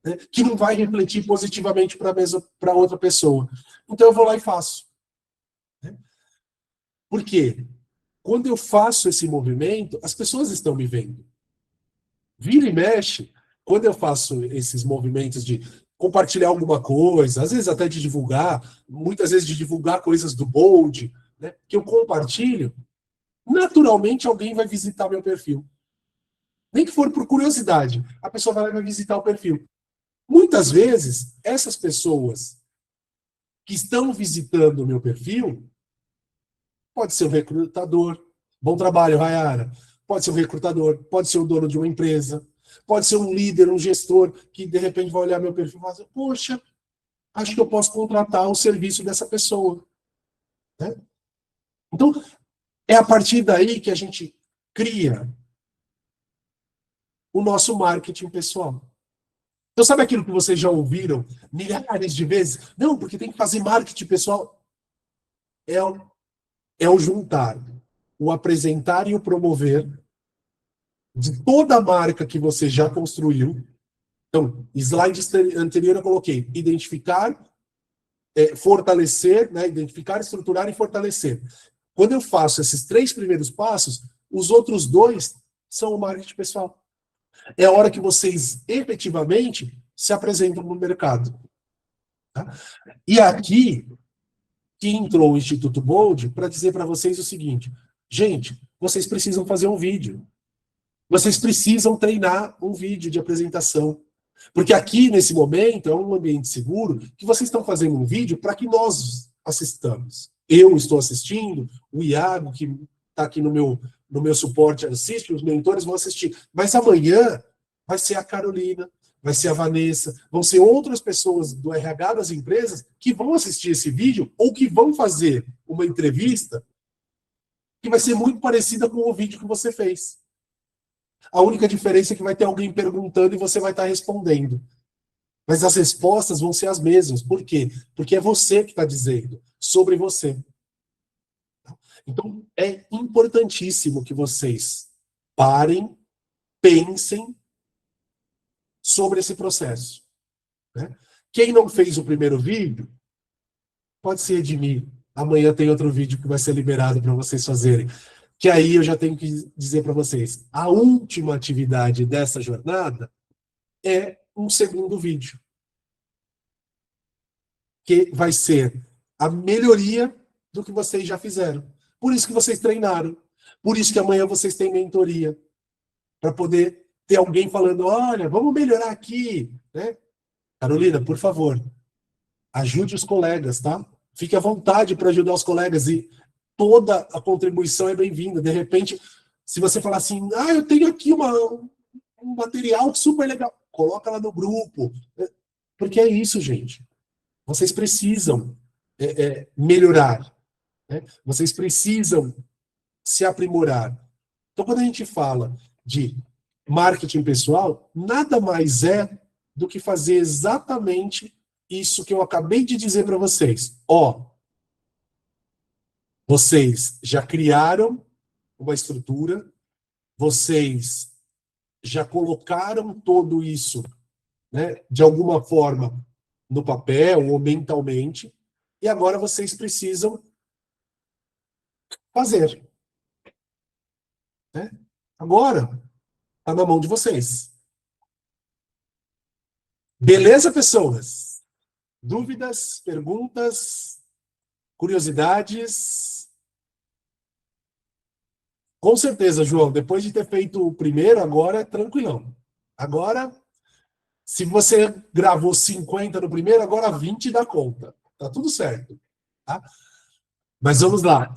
né? Que não vai refletir positivamente para outra pessoa. Então eu vou lá e faço. Né? Por quê? Quando eu faço esse movimento, as pessoas estão me vendo. Vira e mexe, quando eu faço esses movimentos de compartilhar alguma coisa, às vezes até de divulgar, muitas vezes de divulgar coisas do Bold, né, que eu compartilho, naturalmente alguém vai visitar meu perfil. Nem que for por curiosidade, a pessoa vai lá e vai visitar o perfil. Muitas vezes, essas pessoas que estão visitando o meu perfil, pode ser um recrutador, bom trabalho, Rayara, pode ser um recrutador, pode ser o dono de uma empresa, pode ser um líder, um gestor, que de repente vai olhar meu perfil e falar, poxa, acho que eu posso contratar o serviço dessa pessoa. Né? Então, é a partir daí que a gente cria o nosso marketing pessoal. Então, sabe aquilo que vocês já ouviram milhares de vezes? Não, porque tem que fazer marketing pessoal. É o juntar, o apresentar e o promover de toda a marca que você já construiu. Então, slide anterior eu coloquei identificar, fortalecer, né? Identificar, estruturar e fortalecer. Quando eu faço esses 3 primeiros passos, os outros 2 são o marketing pessoal. É a hora que vocês efetivamente se apresentam no mercado. Tá? E aqui que entrou o Instituto Bold para dizer para vocês o seguinte, gente, vocês precisam fazer um vídeo. Vocês precisam treinar um vídeo de apresentação. Porque aqui, nesse momento, é um ambiente seguro que vocês estão fazendo um vídeo para que nós assistamos. Eu estou assistindo, o Iago, que está aqui no meu suporte, assiste, os mentores vão assistir. Mas amanhã vai ser a Carolina, vai ser a Vanessa, vão ser outras pessoas do RH das empresas que vão assistir esse vídeo ou que vão fazer uma entrevista que vai ser muito parecida com o vídeo que você fez. A única diferença é que vai ter alguém perguntando e você vai estar respondendo. Mas as respostas vão ser as mesmas. Por quê? Porque é você que está dizendo sobre você. Então, é importantíssimo que vocês parem, pensem sobre esse processo. Né? Quem não fez o primeiro vídeo, pode se redimir. Amanhã tem outro vídeo que vai ser liberado para vocês fazerem. Que aí eu já tenho que dizer para vocês, a última atividade dessa jornada é um segundo vídeo. Que vai ser a melhoria do que vocês já fizeram. Por isso que vocês treinaram. Por isso que amanhã vocês têm mentoria. Para poder ter alguém falando, olha, vamos melhorar aqui. Né? Carolina, por favor, ajude os colegas, tá? Fique à vontade para ajudar os colegas e toda a contribuição é bem-vinda. De repente, se você falar assim, eu tenho aqui um material super legal, coloca lá no grupo. Porque é isso, gente. Vocês precisam melhorar. Né? Vocês precisam se aprimorar. Então, quando a gente fala de marketing pessoal nada mais é do que fazer exatamente isso que eu acabei de dizer para vocês. Vocês já criaram uma estrutura, vocês já colocaram tudo isso, né, de alguma forma no papel ou mentalmente, e agora vocês precisam fazer. Né? Agora, está na mão de vocês. Beleza, pessoas? Dúvidas, perguntas, curiosidades? Com certeza, João, depois de ter feito o primeiro, agora é tranquilão. Agora, se você gravou 50 no primeiro, agora 20 dá conta. Tá tudo certo. Tá? Mas vamos lá.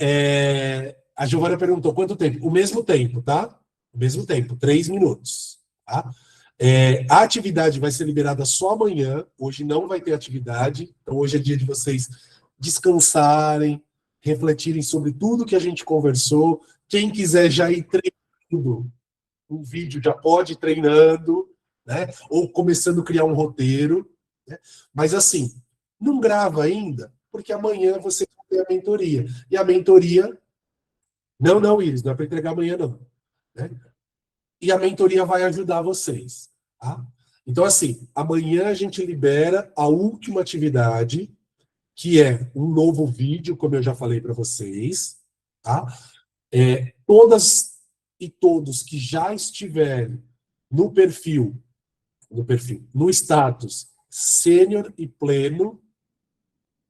A Giovana perguntou quanto tempo? O mesmo tempo, tá? O mesmo tempo, 3 minutos. Tá? A atividade vai ser liberada só amanhã. Hoje não vai ter atividade. Então, hoje é dia de vocês descansarem, refletirem sobre tudo que a gente conversou. Quem quiser já ir treinando um vídeo, já pode ir treinando, né? Ou começando a criar um roteiro. Né? Mas assim, não grava ainda, porque amanhã você vai ter a mentoria. E a mentoria... Não, Iris, não é para entregar amanhã, não. Né? E a mentoria vai ajudar vocês. Tá? Então, assim, amanhã a gente libera a última atividade, que é um novo vídeo, como eu já falei para vocês. Tá? Todas e todos que já estiverem no perfil, no status sênior e pleno,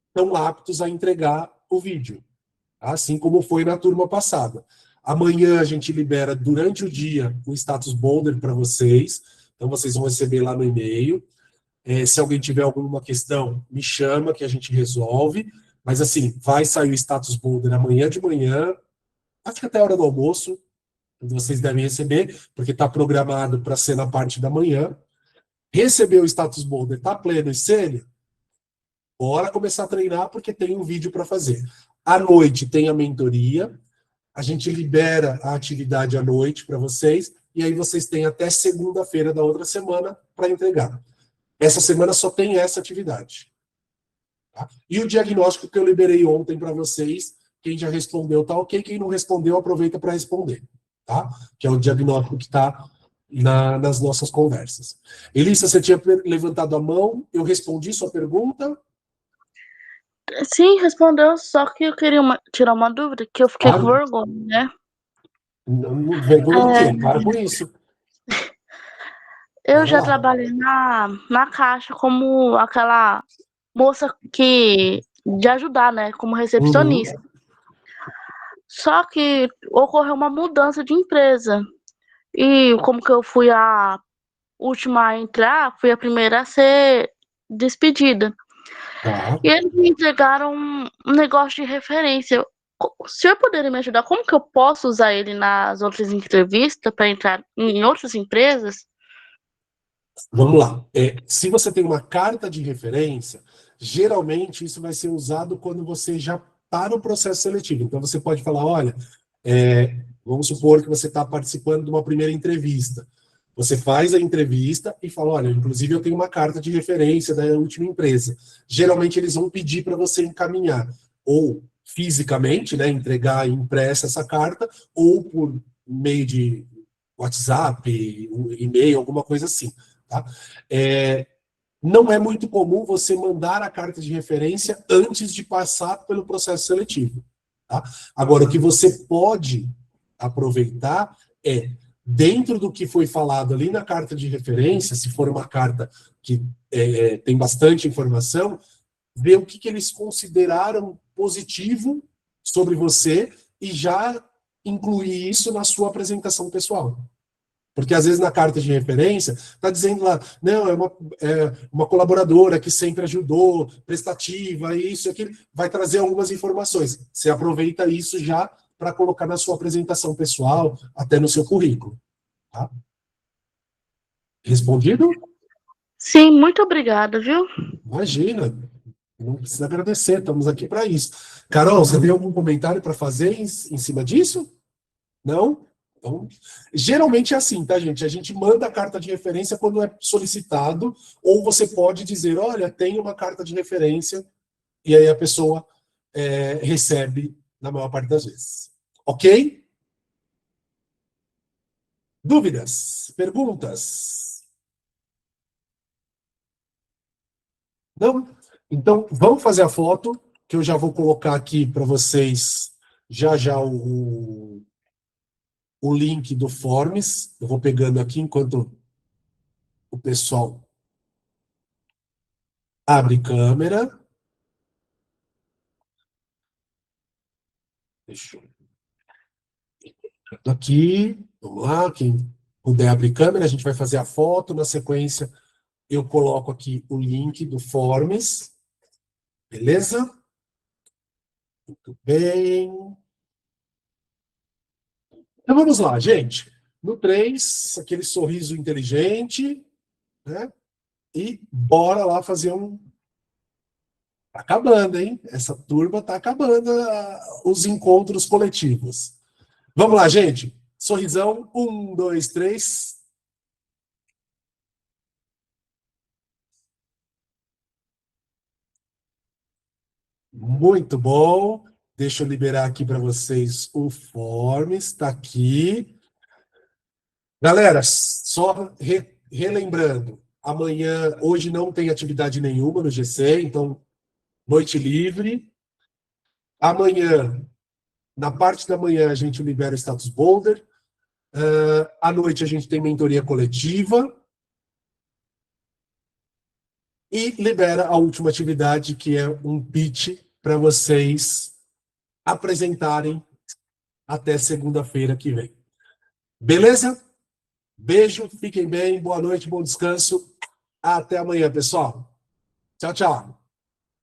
estão aptos a entregar o vídeo. Assim como foi na turma passada. Amanhã a gente libera durante o dia o status boulder para vocês. Então vocês vão receber lá no e-mail. Se alguém tiver alguma questão, me chama que a gente resolve. Mas assim, vai sair o status boulder amanhã de manhã, acho que até a hora do almoço. Vocês devem receber, porque está programado para ser na parte da manhã. Recebeu o status boulder, está pleno e sênior? Bora começar a treinar, porque tem um vídeo para fazer. À noite tem a mentoria, a gente libera a atividade à noite para vocês, e aí vocês têm até segunda-feira da outra semana para entregar. Essa semana só tem essa atividade. Tá? E o diagnóstico que eu liberei ontem para vocês, quem já respondeu tá ok, quem não respondeu aproveita para responder. Tá? Que é o diagnóstico que está nas nossas conversas. Elissa, você tinha levantado a mão, eu respondi sua pergunta. Sim, respondeu, só que eu queria tirar uma dúvida, que eu fiquei com vergonha, né? Vergonha do quê? Para com isso. Eu já trabalhei na caixa como aquela moça de ajudar, né? Como recepcionista. Só que ocorreu uma mudança de empresa. E como que eu fui a última a entrar, fui a primeira a ser despedida. Tá. E eles me entregaram um negócio de referência. O senhor poderia me ajudar? Como que eu posso usar ele nas outras entrevistas para entrar em outras empresas? Vamos lá. Se você tem uma carta de referência, geralmente isso vai ser usado quando você já está no processo seletivo. Então você pode falar, olha, vamos supor que você está participando de uma primeira entrevista. Você faz a entrevista e fala, olha, inclusive eu tenho uma carta de referência da última empresa. Geralmente eles vão pedir para você encaminhar, ou fisicamente, né, entregar impressa essa carta, ou por meio de WhatsApp, e-mail, alguma coisa assim. Tá? Não é muito comum você mandar a carta de referência antes de passar pelo processo seletivo. Tá? Agora, o que você pode aproveitar dentro do que foi falado ali na carta de referência, se for uma carta que tem bastante informação, ver o que eles consideraram positivo sobre você e já incluir isso na sua apresentação pessoal. Porque, às vezes, na carta de referência, está dizendo lá, não, é uma colaboradora que sempre ajudou, prestativa, isso e aquilo, vai trazer algumas informações. Você aproveita isso já para colocar na sua apresentação pessoal, até no seu currículo. Tá? Respondido? Sim, muito obrigada, viu? Imagina. Não precisa agradecer, estamos aqui para isso. Carol, você tem algum comentário para fazer em cima disso? Não? Então, geralmente é assim, tá, gente? A gente manda a carta de referência quando é solicitado, ou você pode dizer, olha, tem uma carta de referência, e aí a pessoa recebe na maior parte das vezes. Ok? Dúvidas? Perguntas? Não? Então, vamos fazer a foto, que eu já vou colocar aqui para vocês já o link do Forms. Eu vou pegando aqui enquanto o pessoal abre câmera. Deixa eu... Aqui, vamos lá, quem puder abrir câmera, a gente vai fazer a foto, na sequência eu coloco aqui o link do Forms, beleza? Muito bem. Então vamos lá, gente. No 3, aquele sorriso inteligente, né? E bora lá fazer um... Tá acabando, hein? Essa turma tá acabando os encontros coletivos. Vamos lá, gente. Sorrisão. 1, 2, 3. Muito bom. Deixa eu liberar aqui para vocês o Forms. Está aqui. Galera, só relembrando, hoje não tem atividade nenhuma no GC, então, noite livre. Amanhã, na parte da manhã, a gente libera o status boulder. À noite, a gente tem mentoria coletiva. E libera a última atividade, que é um pitch para vocês apresentarem até segunda-feira que vem. Beleza? Beijo, fiquem bem, boa noite, bom descanso. Até amanhã, pessoal. Tchau, tchau.